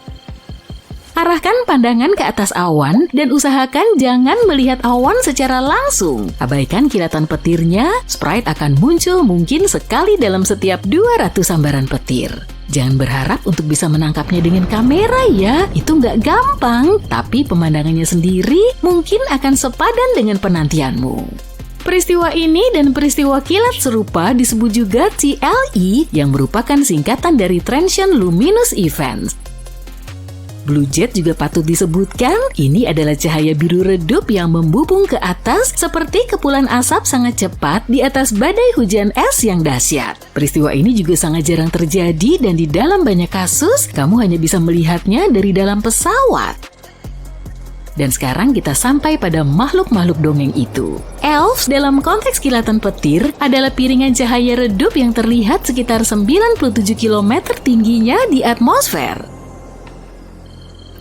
B: Arahkan pandangan ke atas awan dan usahakan jangan melihat awan secara langsung. Abaikan kilatan petirnya, Sprite akan muncul mungkin sekali dalam setiap 200 sambaran petir. Jangan berharap untuk bisa menangkapnya dengan kamera ya, itu nggak gampang, tapi pemandangannya sendiri mungkin akan sepadan dengan penantianmu. Peristiwa ini dan peristiwa kilat serupa disebut juga TLE yang merupakan singkatan dari Transient Luminous Events. Blue Jet juga patut disebutkan, ini adalah cahaya biru redup yang membubung ke atas seperti kepulan asap sangat cepat di atas badai hujan es yang dahsyat. Peristiwa ini juga sangat jarang terjadi dan di dalam banyak kasus, kamu hanya bisa melihatnya dari dalam pesawat. Dan sekarang kita sampai pada makhluk-makhluk dongeng itu. Elves dalam konteks kilatan petir adalah piringan cahaya redup yang terlihat sekitar 97 km tingginya di atmosfer.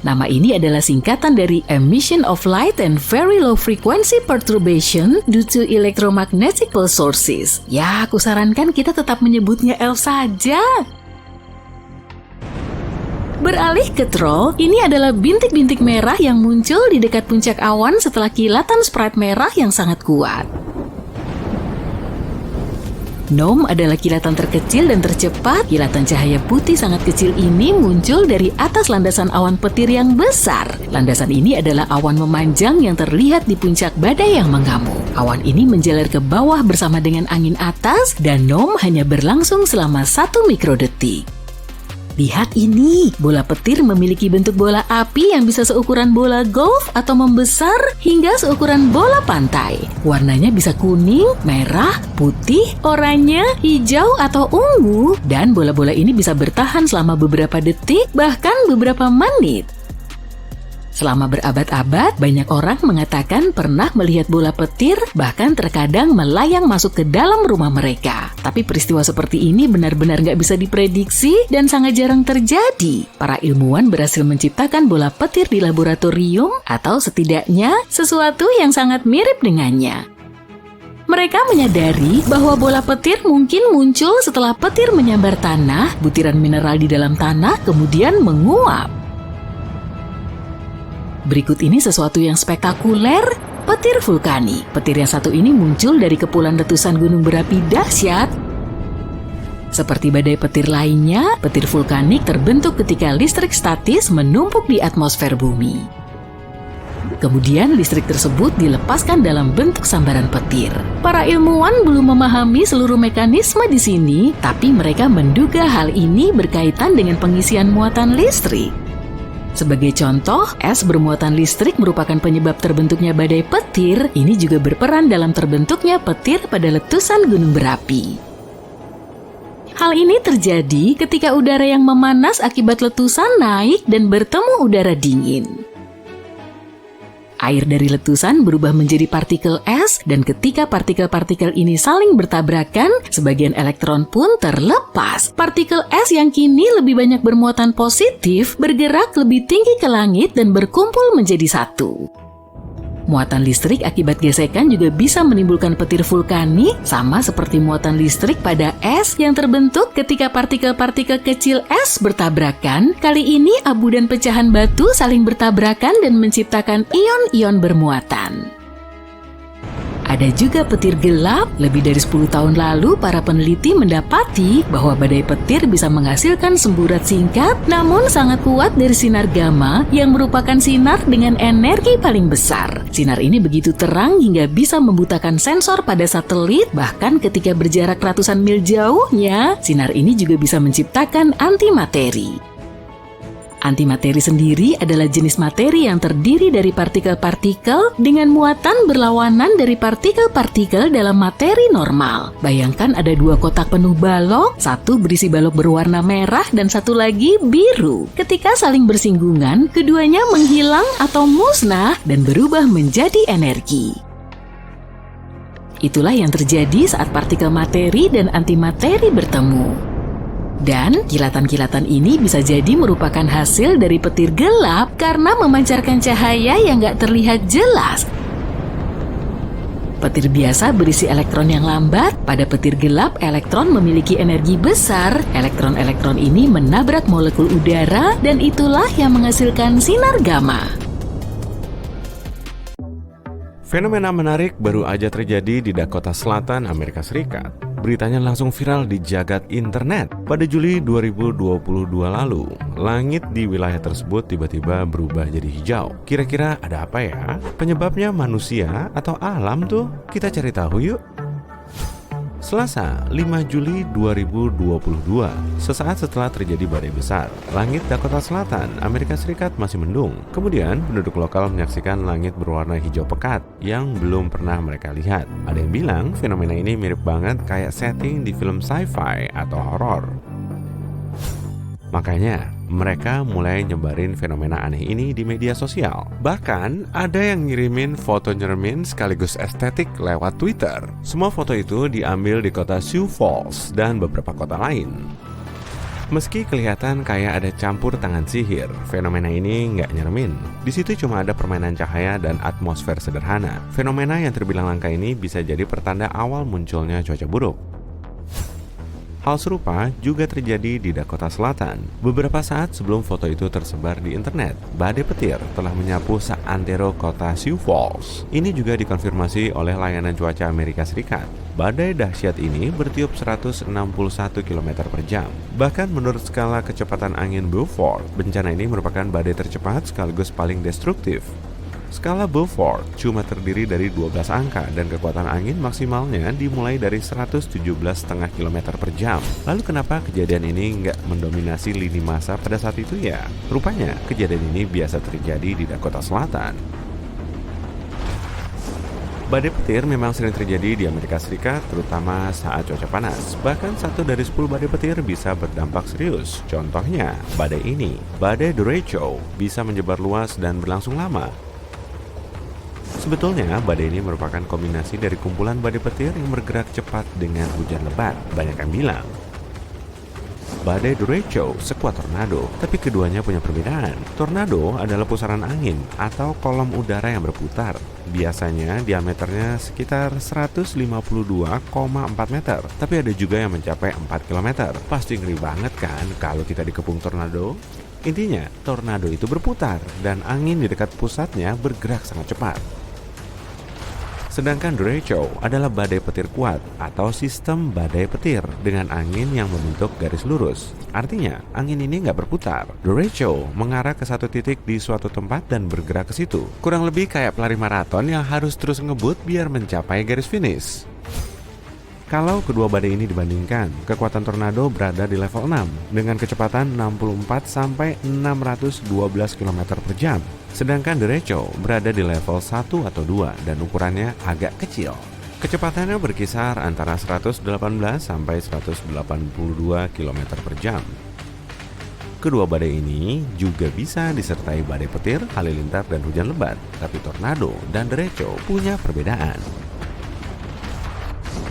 B: Nama ini adalah singkatan dari Emission of Light and Very Low Frequency Perturbation due to Electromagnetic Pulse Sources. Ya, aku sarankan kita tetap menyebutnya elf saja. Beralih ke troll, ini adalah bintik-bintik merah yang muncul di dekat puncak awan setelah kilatan Sprite merah yang sangat kuat. Gnome adalah kilatan terkecil dan tercepat. Kilatan cahaya putih sangat kecil ini muncul dari atas landasan awan petir yang besar. Landasan ini adalah awan memanjang yang terlihat di puncak badai yang mengamuk. Awan ini menjalar ke bawah bersama dengan angin atas dan Gnome hanya berlangsung selama 1 mikrodetik. Lihat ini, bola petir memiliki bentuk bola api yang bisa seukuran bola golf atau membesar hingga seukuran bola pantai. Warnanya bisa kuning, merah, putih, oranye, hijau, atau ungu. Dan bola-bola ini bisa bertahan selama beberapa detik, bahkan beberapa menit. Selama berabad-abad, banyak orang mengatakan pernah melihat bola petir, bahkan terkadang melayang masuk ke dalam rumah mereka. Tapi peristiwa seperti ini benar-benar nggak bisa diprediksi dan sangat jarang terjadi. Para ilmuwan berhasil menciptakan bola petir di laboratorium, atau setidaknya sesuatu yang sangat mirip dengannya. Mereka menyadari bahwa bola petir mungkin muncul setelah petir menyambar tanah, butiran mineral di dalam tanah kemudian menguap. Berikut ini sesuatu yang spektakuler, petir vulkanik. Petir yang satu ini muncul dari kepulan letusan gunung berapi dahsyat. Seperti badai petir lainnya, petir vulkanik terbentuk ketika listrik statis menumpuk di atmosfer bumi. Kemudian listrik tersebut dilepaskan dalam bentuk sambaran petir. Para ilmuwan belum memahami seluruh mekanisme di sini, tapi mereka menduga hal ini berkaitan dengan pengisian muatan listrik. Sebagai contoh, es bermuatan listrik merupakan penyebab terbentuknya badai petir. Ini juga berperan dalam terbentuknya petir pada letusan gunung berapi. Hal ini terjadi ketika udara yang memanas akibat letusan naik dan bertemu udara dingin. Air dari letusan berubah menjadi partikel es, dan ketika partikel-partikel ini saling bertabrakan, sebagian elektron pun terlepas. Partikel es yang kini lebih banyak bermuatan positif bergerak lebih tinggi ke langit dan berkumpul menjadi satu. Muatan listrik akibat gesekan juga bisa menimbulkan petir vulkanik, sama seperti muatan listrik pada es yang terbentuk ketika partikel-partikel kecil es bertabrakan. Kali ini abu dan pecahan batu saling bertabrakan dan menciptakan ion-ion bermuatan. Ada juga petir gelap. Lebih dari 10 tahun lalu, para peneliti mendapati bahwa badai petir bisa menghasilkan semburat singkat namun sangat kuat dari sinar gamma yang merupakan sinar dengan energi paling besar. Sinar ini begitu terang hingga bisa membutakan sensor pada satelit, bahkan ketika berjarak ratusan mil jauhnya, sinar ini juga bisa menciptakan antimateri. Antimateri sendiri adalah jenis materi yang terdiri dari partikel-partikel dengan muatan berlawanan dari partikel-partikel dalam materi normal. Bayangkan ada 2 kotak penuh balok, satu berisi balok berwarna merah dan satu lagi biru. Ketika saling bersinggungan, keduanya menghilang atau musnah dan berubah menjadi energi. Itulah yang terjadi saat partikel materi dan antimateri bertemu. Dan kilatan-kilatan ini bisa jadi merupakan hasil dari petir gelap karena memancarkan cahaya yang gak terlihat jelas. Petir biasa berisi elektron yang lambat. Pada petir gelap, elektron memiliki energi besar. Elektron-elektron ini menabrak molekul udara dan itulah yang menghasilkan sinar gamma.
C: Fenomena menarik baru aja terjadi di Dakota Selatan, Amerika Serikat. Beritanya langsung viral di jagat internet. Pada Juli 2022 lalu, langit di wilayah tersebut tiba-tiba berubah jadi hijau. Kira-kira ada apa ya? Penyebabnya manusia atau alam tuh? Kita cari tahu yuk. Selasa, 5 Juli 2022, sesaat setelah terjadi badai besar, langit Dakota Selatan, Amerika Serikat masih mendung. Kemudian, penduduk lokal menyaksikan langit berwarna hijau pekat yang belum pernah mereka lihat. Ada yang bilang fenomena ini mirip banget kayak setting di film sci-fi atau horor. Makanya, mereka mulai nyebarin fenomena aneh ini di media sosial. Bahkan, ada yang ngirimin foto nyermin sekaligus estetik lewat Twitter. Semua foto itu diambil di kota Sioux Falls dan beberapa kota lain. Meski kelihatan kayak ada campur tangan sihir, fenomena ini nggak nyermin. Di situ cuma ada permainan cahaya dan atmosfer sederhana. Fenomena yang terbilang langka ini bisa jadi pertanda awal munculnya cuaca buruk. Hal serupa juga terjadi di Dakota Selatan. Beberapa saat sebelum foto itu tersebar di internet, badai petir telah menyapu seantero kota Sioux Falls. Ini juga dikonfirmasi oleh layanan cuaca Amerika Serikat. Badai dahsyat ini bertiup 161 km per jam. Bahkan menurut skala kecepatan angin Beaufort, bencana ini merupakan badai tercepat sekaligus paling destruktif. Skala Beaufort cuma terdiri dari 12 angka dan kekuatan angin maksimalnya dimulai dari 117,5 km per jam. Lalu kenapa kejadian ini nggak mendominasi lini masa pada saat itu ya? Rupanya kejadian ini biasa terjadi di Dakota Selatan. Badai petir memang sering terjadi di Amerika Serikat, terutama saat cuaca panas. Bahkan 1 dari 10 badai petir bisa berdampak serius. Contohnya, badai ini, badai derecho, bisa menyebar luas dan berlangsung lama. Sebetulnya, badai ini merupakan kombinasi dari kumpulan badai petir yang bergerak cepat dengan hujan lebat. Banyak yang bilang badai derecho sekuat tornado, tapi keduanya punya perbedaan. Tornado adalah pusaran angin atau kolom udara yang berputar. Biasanya diameternya sekitar 152,4 meter, tapi ada juga yang mencapai 4 km. Pasti ngeri banget kan kalau kita dikepung tornado? Intinya, tornado itu berputar dan angin di dekat pusatnya bergerak sangat cepat. Sedangkan derecho adalah badai petir kuat atau sistem badai petir dengan angin yang membentuk garis lurus. Artinya, angin ini nggak berputar. Derecho mengarah ke satu titik di suatu tempat dan bergerak ke situ. Kurang lebih kayak pelari maraton yang harus terus ngebut biar mencapai garis finish. Kalau kedua badai ini dibandingkan, kekuatan tornado berada di level 6 dengan kecepatan 64 sampai 612 km per jam. Sedangkan derecho berada di level 1 atau 2 dan ukurannya agak kecil. Kecepatannya berkisar antara 118 sampai 182 km per jam. Kedua badai ini juga bisa disertai badai petir, halilintar, dan hujan lebat. Tapi tornado dan derecho punya perbedaan.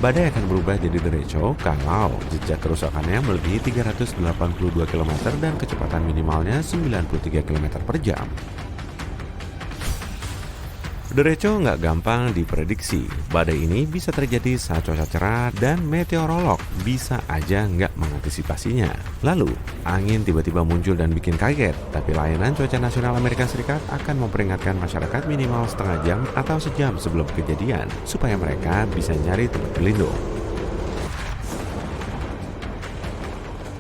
C: Badai akan berubah jadi derecho kalau jejak kerusakannya melebihi 382 km dan kecepatan minimalnya 93 km per jam. Derecho nggak gampang diprediksi. Badai ini bisa terjadi saat cuaca cerah dan meteorolog bisa aja nggak mengantisipasinya. Lalu, angin tiba-tiba muncul dan bikin kaget, tapi layanan cuaca nasional Amerika Serikat akan memperingatkan masyarakat minimal setengah jam atau sejam sebelum kejadian, supaya mereka bisa nyari tempat berlindung.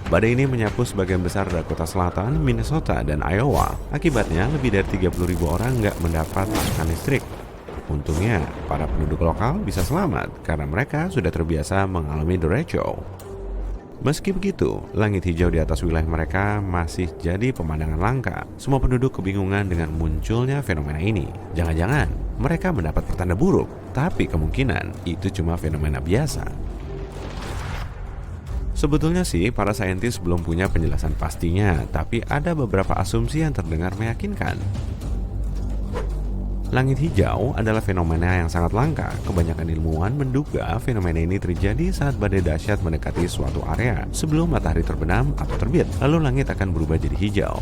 C: Badai ini menyapu sebagian besar Dakota Selatan, Minnesota, dan Iowa. Akibatnya, lebih dari 30.000 orang nggak mendapat pasokan listrik. Untungnya, para penduduk lokal bisa selamat karena mereka sudah terbiasa mengalami derecho. Meski begitu, langit hijau di atas wilayah mereka masih jadi pemandangan langka. Semua penduduk kebingungan dengan munculnya fenomena ini. Jangan-jangan mereka mendapat pertanda buruk, tapi kemungkinan itu cuma fenomena biasa. Sebetulnya sih, para saintis belum punya penjelasan pastinya, tapi ada beberapa asumsi yang terdengar meyakinkan. Langit hijau adalah fenomena yang sangat langka. Kebanyakan ilmuwan menduga fenomena ini terjadi saat badai dahsyat mendekati suatu area sebelum matahari terbenam atau terbit, lalu langit akan berubah jadi hijau.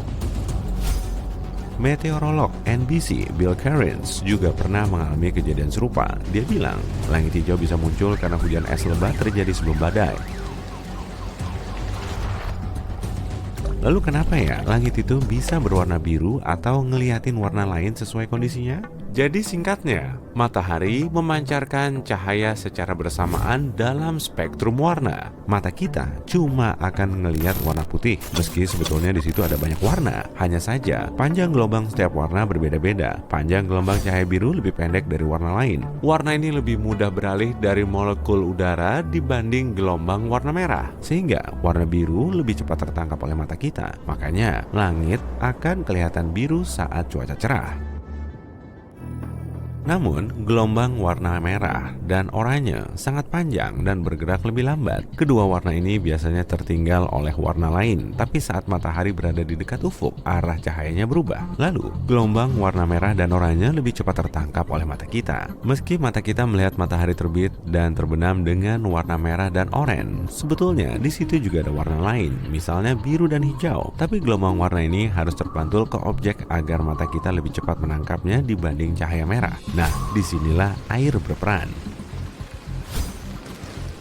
C: Meteorolog NBC Bill Cairns juga pernah mengalami kejadian serupa. Dia bilang, langit hijau bisa muncul karena hujan es lebat terjadi sebelum badai. Lalu kenapa ya langit itu bisa berwarna biru atau ngeliatin warna lain sesuai kondisinya? Jadi singkatnya, matahari memancarkan cahaya secara bersamaan dalam spektrum warna. Mata kita cuma akan ngelihat warna putih, meski sebetulnya di situ ada banyak warna. Hanya saja, panjang gelombang setiap warna berbeda-beda. Panjang gelombang cahaya biru lebih pendek dari warna lain. Warna ini lebih mudah beralih dari molekul udara dibanding gelombang warna merah, sehingga warna biru lebih cepat tertangkap oleh mata kita. Makanya, langit akan kelihatan biru saat cuaca cerah. Namun, gelombang warna merah dan oranye sangat panjang dan bergerak lebih lambat. Kedua warna ini biasanya tertinggal oleh warna lain, tapi saat matahari berada di dekat ufuk, arah cahayanya berubah. Lalu, gelombang warna merah dan oranye lebih cepat tertangkap oleh mata kita. Meski mata kita melihat matahari terbit dan terbenam dengan warna merah dan oranye, sebetulnya di situ juga ada warna lain, misalnya biru dan hijau. Tapi gelombang warna ini harus terpantul ke objek agar mata kita lebih cepat menangkapnya dibanding cahaya merah. Nah, disinilah air berperan.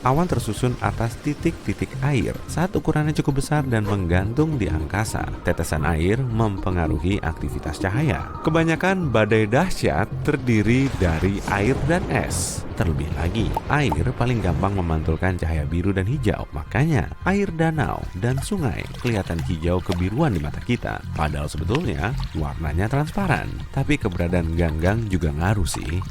C: Awan tersusun atas titik-titik air saat ukurannya cukup besar dan menggantung di angkasa. Tetesan air mempengaruhi aktivitas cahaya. Kebanyakan badai dahsyat terdiri dari air dan es. Terlebih lagi, air paling gampang memantulkan cahaya biru dan hijau. Makanya, air danau dan sungai kelihatan hijau kebiruan di mata kita. Padahal sebetulnya warnanya transparan. Tapi keberadaan ganggang juga ngaruh sih.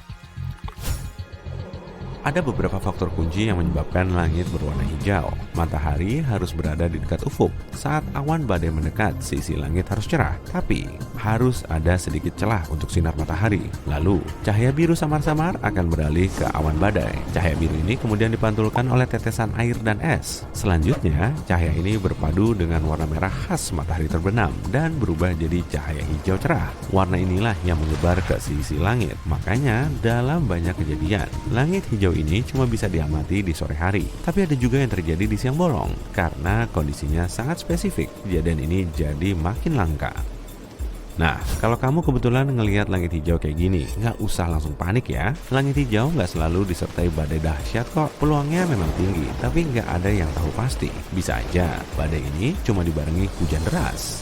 C: Ada beberapa faktor kunci yang menyebabkan langit berwarna hijau. Matahari harus berada di dekat ufuk. Saat awan badai mendekat, sisi langit harus cerah. Tapi, harus ada sedikit celah untuk sinar matahari. Lalu, cahaya biru samar-samar akan beralih ke awan badai. Cahaya biru ini kemudian dipantulkan oleh tetesan air dan es. Selanjutnya, cahaya ini berpadu dengan warna merah khas matahari terbenam dan berubah jadi cahaya hijau cerah. Warna inilah yang menyebar ke sisi langit. Makanya, dalam banyak kejadian, langit hijau ini cuma bisa diamati di sore hari. Tapi ada juga yang terjadi di siang bolong karena kondisinya sangat spesifik. Kejadian ini jadi makin langka. Nah, kalau kamu kebetulan ngelihat langit hijau kayak gini, nggak usah langsung panik ya. Langit hijau nggak selalu disertai badai dahsyat kok. Peluangnya memang tinggi, tapi nggak ada yang tahu pasti. Bisa aja badai ini cuma dibarengi hujan deras.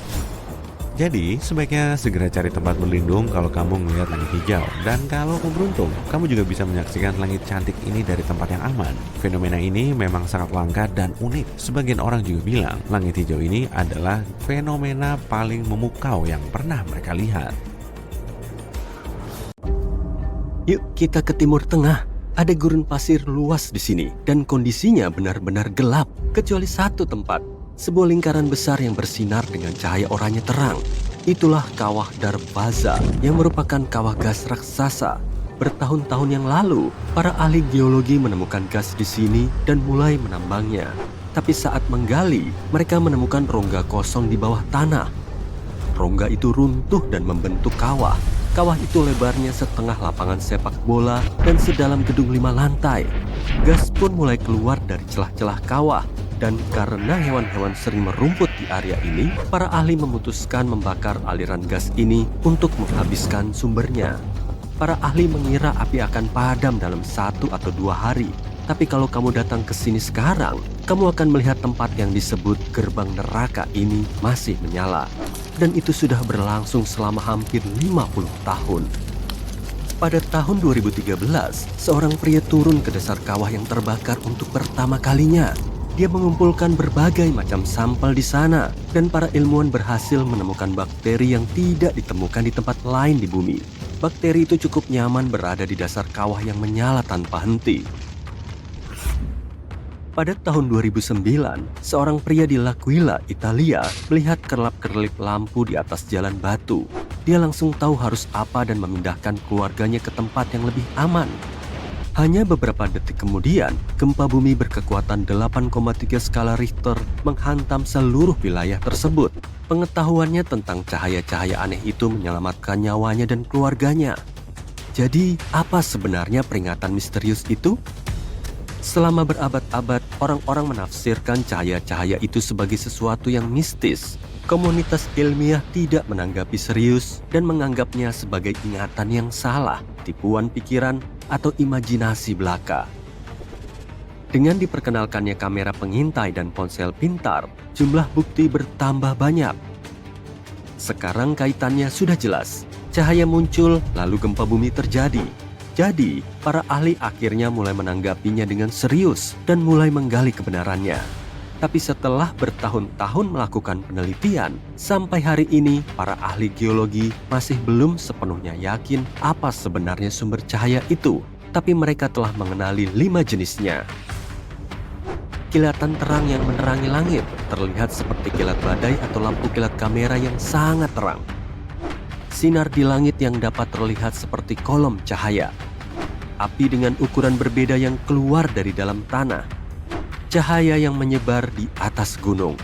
C: Jadi, sebaiknya segera cari tempat berlindung kalau kamu melihat langit hijau. Dan kalau kamu beruntung, kamu juga bisa menyaksikan langit cantik ini dari tempat yang aman. Fenomena ini memang sangat langka dan unik. Sebagian orang juga bilang, langit hijau ini adalah fenomena paling memukau yang pernah mereka lihat.
D: Yuk kita ke Timur Tengah. Ada gurun pasir luas di sini dan kondisinya benar-benar gelap, kecuali satu tempat. Sebuah lingkaran besar yang bersinar dengan cahaya oranye terang. Itulah kawah Darvaza yang merupakan kawah gas raksasa. Bertahun-tahun yang lalu, para ahli geologi menemukan gas di sini dan mulai menambangnya. Tapi saat menggali, mereka menemukan rongga kosong di bawah tanah. Rongga itu runtuh dan membentuk kawah. Kawah itu lebarnya setengah lapangan sepak bola dan sedalam gedung 5 lantai. Gas pun mulai keluar dari celah-celah kawah. Dan karena hewan-hewan sering merumput di area ini, para ahli memutuskan membakar aliran gas ini untuk menghabiskan sumbernya. Para ahli mengira api akan padam dalam 1 atau 2 hari. Tapi kalau kamu datang ke sini sekarang, kamu akan melihat tempat yang disebut gerbang neraka ini masih menyala. Dan itu sudah berlangsung selama hampir 50 tahun. Pada tahun 2013, seorang pria turun ke dasar kawah yang terbakar untuk pertama kalinya. Dia mengumpulkan berbagai macam sampel di sana, dan para ilmuwan berhasil menemukan bakteri yang tidak ditemukan di tempat lain di bumi. Bakteri itu cukup nyaman berada di dasar kawah yang menyala tanpa henti. Pada tahun 2009, seorang pria di L'Aquila, Italia, melihat kerlap-kerlip lampu di atas jalan batu. Dia langsung tahu harus apa dan memindahkan keluarganya ke tempat yang lebih aman. Hanya beberapa detik kemudian, gempa bumi berkekuatan 8,3 skala Richter menghantam seluruh wilayah tersebut. Pengetahuannya tentang cahaya-cahaya aneh itu menyelamatkan nyawanya dan keluarganya. Jadi, apa sebenarnya peringatan misterius itu? Selama berabad-abad, orang-orang menafsirkan cahaya-cahaya itu sebagai sesuatu yang mistis. Komunitas ilmiah tidak menanggapi serius dan menganggapnya sebagai ingatan yang salah, tipuan pikiran, atau imajinasi belaka. Dengan diperkenalkannya kamera pengintai dan ponsel pintar, jumlah bukti bertambah banyak. Sekarang kaitannya sudah jelas. Cahaya muncul, lalu gempa bumi terjadi. Jadi, para ahli akhirnya mulai menanggapinya dengan serius dan mulai menggali kebenarannya. Tapi setelah bertahun-tahun melakukan penelitian, sampai hari ini para ahli geologi masih belum sepenuhnya yakin apa sebenarnya sumber cahaya itu. Tapi mereka telah mengenali 5 jenisnya. Kilatan terang yang menerangi langit terlihat seperti kilat badai atau lampu kilat kamera yang sangat terang. Sinar di langit yang dapat terlihat seperti kolom cahaya. Api dengan ukuran berbeda yang keluar dari dalam tanah. Cahaya yang menyebar di atas gunung.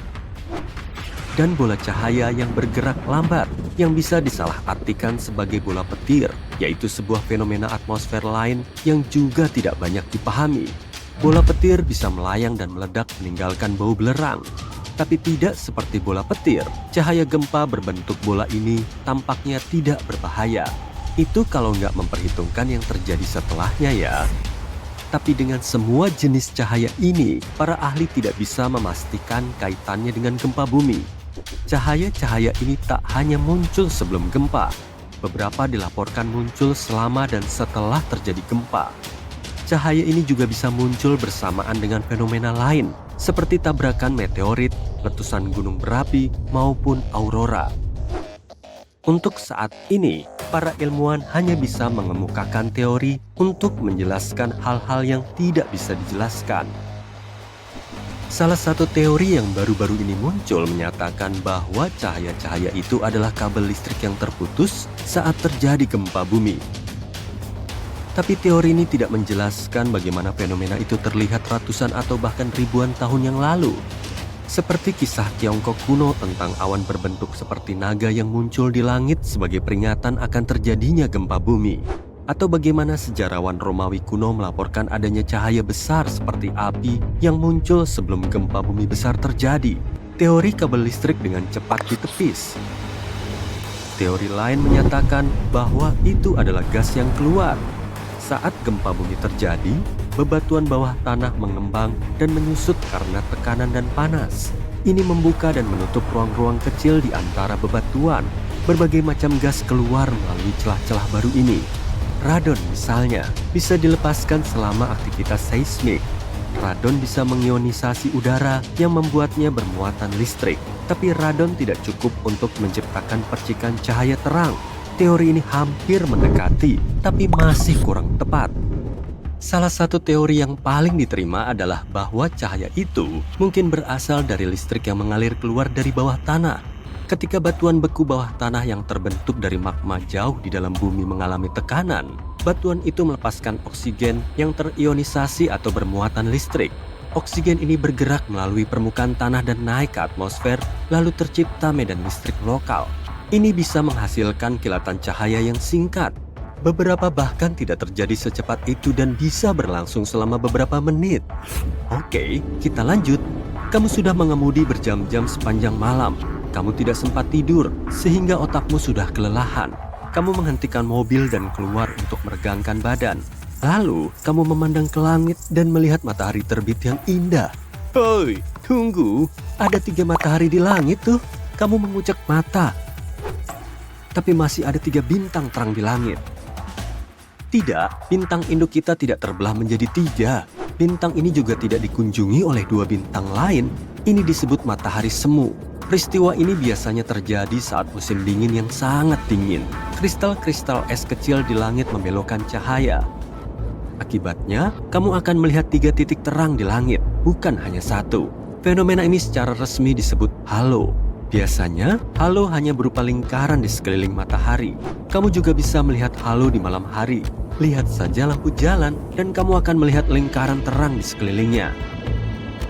D: Dan bola cahaya yang bergerak lambat yang bisa disalahartikan sebagai bola petir, yaitu sebuah fenomena atmosfer lain yang juga tidak banyak dipahami. Bola petir bisa melayang dan meledak meninggalkan bau belerang. Tapi tidak seperti bola petir, cahaya gempa berbentuk bola ini tampaknya tidak berbahaya. Itu kalau nggak memperhitungkan yang terjadi setelahnya ya. Tapi dengan semua jenis cahaya ini, para ahli tidak bisa memastikan kaitannya dengan gempa bumi. Cahaya-cahaya ini tak hanya muncul sebelum gempa. Beberapa dilaporkan muncul selama dan setelah terjadi gempa. Cahaya ini juga bisa muncul bersamaan dengan fenomena lain, seperti tabrakan meteorit, letusan gunung berapi, maupun aurora. Untuk saat ini, para ilmuwan hanya bisa mengemukakan teori untuk menjelaskan hal-hal yang tidak bisa dijelaskan. Salah satu teori yang baru-baru ini muncul menyatakan bahwa cahaya-cahaya itu adalah kabel listrik yang terputus saat terjadi gempa bumi. Tapi teori ini tidak menjelaskan bagaimana fenomena itu terlihat ratusan atau bahkan ribuan tahun yang lalu. Seperti kisah Tiongkok kuno tentang awan berbentuk seperti naga yang muncul di langit sebagai peringatan akan terjadinya gempa bumi. Atau bagaimana sejarawan Romawi kuno melaporkan adanya cahaya besar seperti api yang muncul sebelum gempa bumi besar terjadi. Teori kabel listrik dengan cepat ditepis. Teori lain menyatakan bahwa itu adalah gas yang keluar. Saat gempa bumi terjadi, bebatuan bawah tanah mengembang dan menyusut karena tekanan dan panas. Ini membuka dan menutup ruang-ruang kecil di antara bebatuan. Berbagai macam gas keluar melalui celah-celah baru ini. Radon misalnya, bisa dilepaskan selama aktivitas seismik. Radon bisa mengionisasi udara yang membuatnya bermuatan listrik. Tapi radon tidak cukup untuk menciptakan percikan cahaya terang. Teori ini hampir mendekati, tapi masih kurang tepat. Salah satu teori yang paling diterima adalah bahwa cahaya itu mungkin berasal dari listrik yang mengalir keluar dari bawah tanah. Ketika batuan beku bawah tanah yang terbentuk dari magma jauh di dalam bumi mengalami tekanan, batuan itu melepaskan oksigen yang terionisasi atau bermuatan listrik. Oksigen ini bergerak melalui permukaan tanah dan naik ke atmosfer, lalu tercipta medan listrik lokal. Ini bisa menghasilkan kilatan cahaya yang singkat. Beberapa bahkan tidak terjadi secepat itu dan bisa berlangsung selama beberapa menit. Oke, kita lanjut. Kamu sudah mengemudi berjam-jam sepanjang malam. Kamu tidak sempat tidur, sehingga otakmu sudah kelelahan. kamu menghentikan mobil dan keluar untuk meregangkan badan. Lalu, kamu memandang ke langit dan melihat matahari terbit yang indah. Hoi, tunggu, ada 3 matahari di langit tuh. Kamu mengucek mata. Tapi masih ada 3 bintang terang di langit. Tidak, bintang induk kita tidak terbelah menjadi 3. Bintang ini juga tidak dikunjungi oleh 2 bintang lain. Ini disebut matahari semu. Peristiwa ini biasanya terjadi saat musim dingin yang sangat dingin. Kristal-kristal es kecil di langit membelokkan cahaya. Akibatnya, kamu akan melihat 3 titik terang di langit, bukan hanya 1. Fenomena ini secara resmi disebut halo. Biasanya, halo hanya berupa lingkaran di sekeliling matahari. Kamu juga bisa melihat halo di malam hari. Lihat saja lampu jalan dan kamu akan melihat lingkaran terang di sekelilingnya.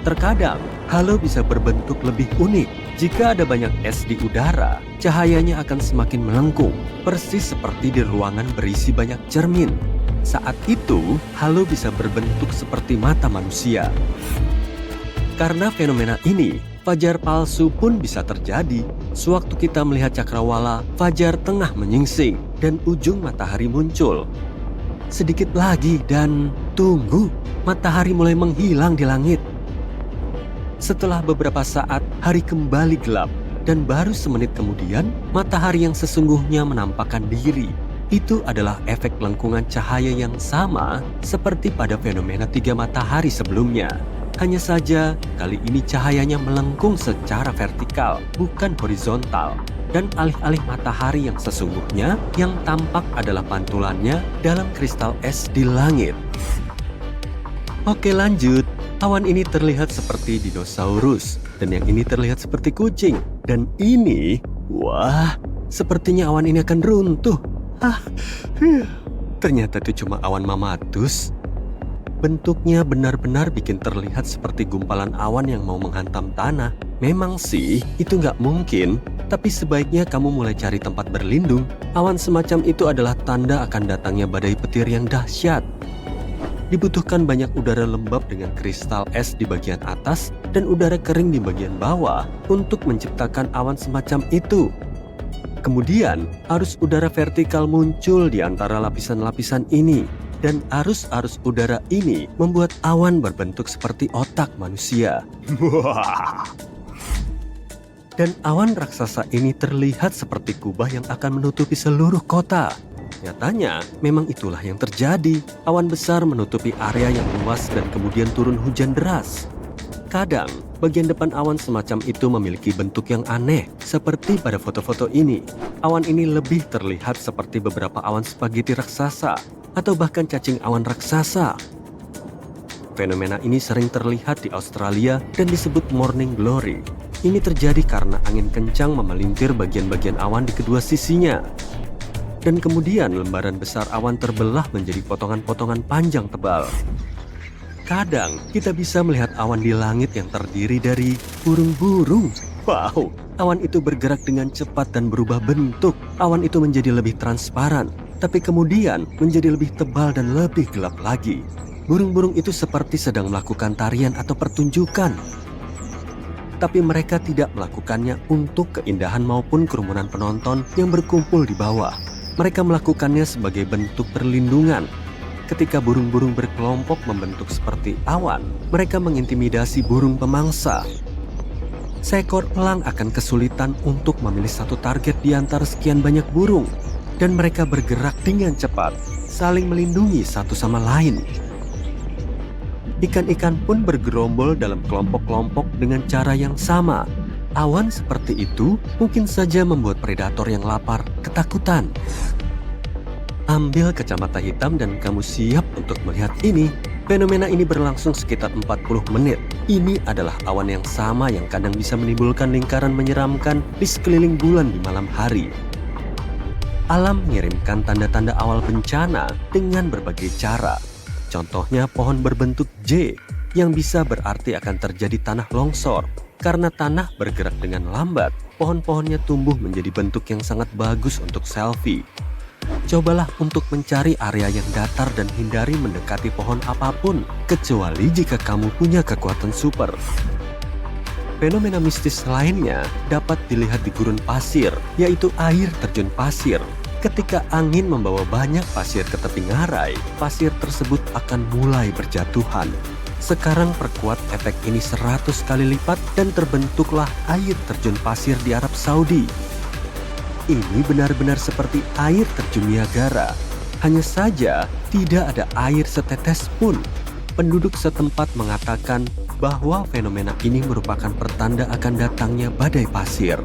D: Terkadang, halo bisa berbentuk lebih unik. Jika ada banyak es di udara, cahayanya akan semakin melengkung, persis seperti di ruangan berisi banyak cermin. Saat itu, halo bisa berbentuk seperti mata manusia. Karena fenomena ini, fajar palsu pun bisa terjadi. Sewaktu kita melihat cakrawala, fajar tengah menyingsing dan ujung matahari muncul. Sedikit lagi dan tunggu, matahari mulai menghilang di langit. Setelah beberapa saat, hari kembali gelap dan baru semenit kemudian, matahari yang sesungguhnya menampakkan diri. Itu adalah efek lengkungan cahaya yang sama seperti pada fenomena 3 matahari sebelumnya. Hanya saja, kali ini cahayanya melengkung secara vertikal, bukan horizontal. Dan alih-alih matahari yang sesungguhnya, yang tampak adalah pantulannya dalam kristal es di langit. Oke, lanjut. Awan ini terlihat seperti dinosaurus, dan yang ini terlihat seperti kucing. Dan ini, wah, sepertinya awan ini akan runtuh. Ternyata itu cuma awan mamatus. Bentuknya benar-benar bikin terlihat seperti gumpalan awan yang mau menghantam tanah. Memang sih, itu nggak mungkin, tapi sebaiknya kamu mulai cari tempat berlindung. Awan semacam itu adalah tanda akan datangnya badai petir yang dahsyat. Dibutuhkan banyak udara lembab dengan kristal es di bagian atas dan udara kering di bagian bawah untuk menciptakan awan semacam itu. Kemudian, arus udara vertikal muncul di antara lapisan-lapisan ini, dan arus-arus udara ini membuat awan berbentuk seperti otak manusia. Dan awan raksasa ini terlihat seperti kubah yang akan menutupi seluruh kota. Nyatanya, memang itulah yang terjadi. Awan besar menutupi area yang luas dan kemudian turun hujan deras. Kadang, bagian depan awan semacam itu memiliki bentuk yang aneh, seperti pada foto-foto ini. Awan ini lebih terlihat seperti beberapa awan spaghetti raksasa, atau bahkan cacing awan raksasa. Fenomena ini sering terlihat di Australia dan disebut morning glory. Ini terjadi karena angin kencang memelintir bagian-bagian awan di kedua sisinya. Dan kemudian lembaran besar awan terbelah menjadi potongan-potongan panjang tebal. Kadang kita bisa melihat awan di langit yang terdiri dari burung-burung. Wow, awan itu bergerak dengan cepat dan berubah bentuk. Awan itu menjadi lebih transparan, tapi kemudian menjadi lebih tebal dan lebih gelap lagi. Burung-burung itu seperti sedang melakukan tarian atau pertunjukan. Tapi mereka tidak melakukannya untuk keindahan maupun kerumunan penonton yang berkumpul di bawah. Mereka melakukannya sebagai bentuk perlindungan. Ketika burung-burung berkelompok membentuk seperti awan, mereka mengintimidasi burung pemangsa. Seekor elang akan kesulitan untuk memilih satu target di antara sekian banyak burung, dan mereka bergerak dengan cepat, saling melindungi satu sama lain. Ikan-ikan pun bergerombol dalam kelompok-kelompok dengan cara yang sama. Awan seperti itu mungkin saja membuat predator yang lapar ketakutan. Ambil kacamata hitam dan kamu siap untuk melihat ini. Fenomena ini berlangsung sekitar 40 menit. Ini adalah awan yang sama yang kadang bisa menimbulkan lingkaran menyeramkan di sekeliling bulan di malam hari. Alam mengirimkan tanda-tanda awal bencana dengan berbagai cara. Contohnya pohon berbentuk J yang bisa berarti akan terjadi tanah longsor. Karena tanah bergerak dengan lambat, pohon-pohonnya tumbuh menjadi bentuk yang sangat bagus untuk selfie. Cobalah untuk mencari area yang datar dan hindari mendekati pohon apapun, kecuali jika kamu punya kekuatan super. Fenomena mistis lainnya dapat dilihat di gurun pasir, yaitu air terjun pasir. Ketika angin membawa banyak pasir ke tepi ngarai, pasir tersebut akan mulai berjatuhan. Sekarang perkuat efek ini 100 kali lipat dan terbentuklah air terjun pasir di Arab Saudi. Ini benar-benar seperti air terjun Niagara. Hanya saja tidak ada air setetes pun. Penduduk setempat mengatakan bahwa fenomena ini merupakan pertanda akan datangnya badai pasir.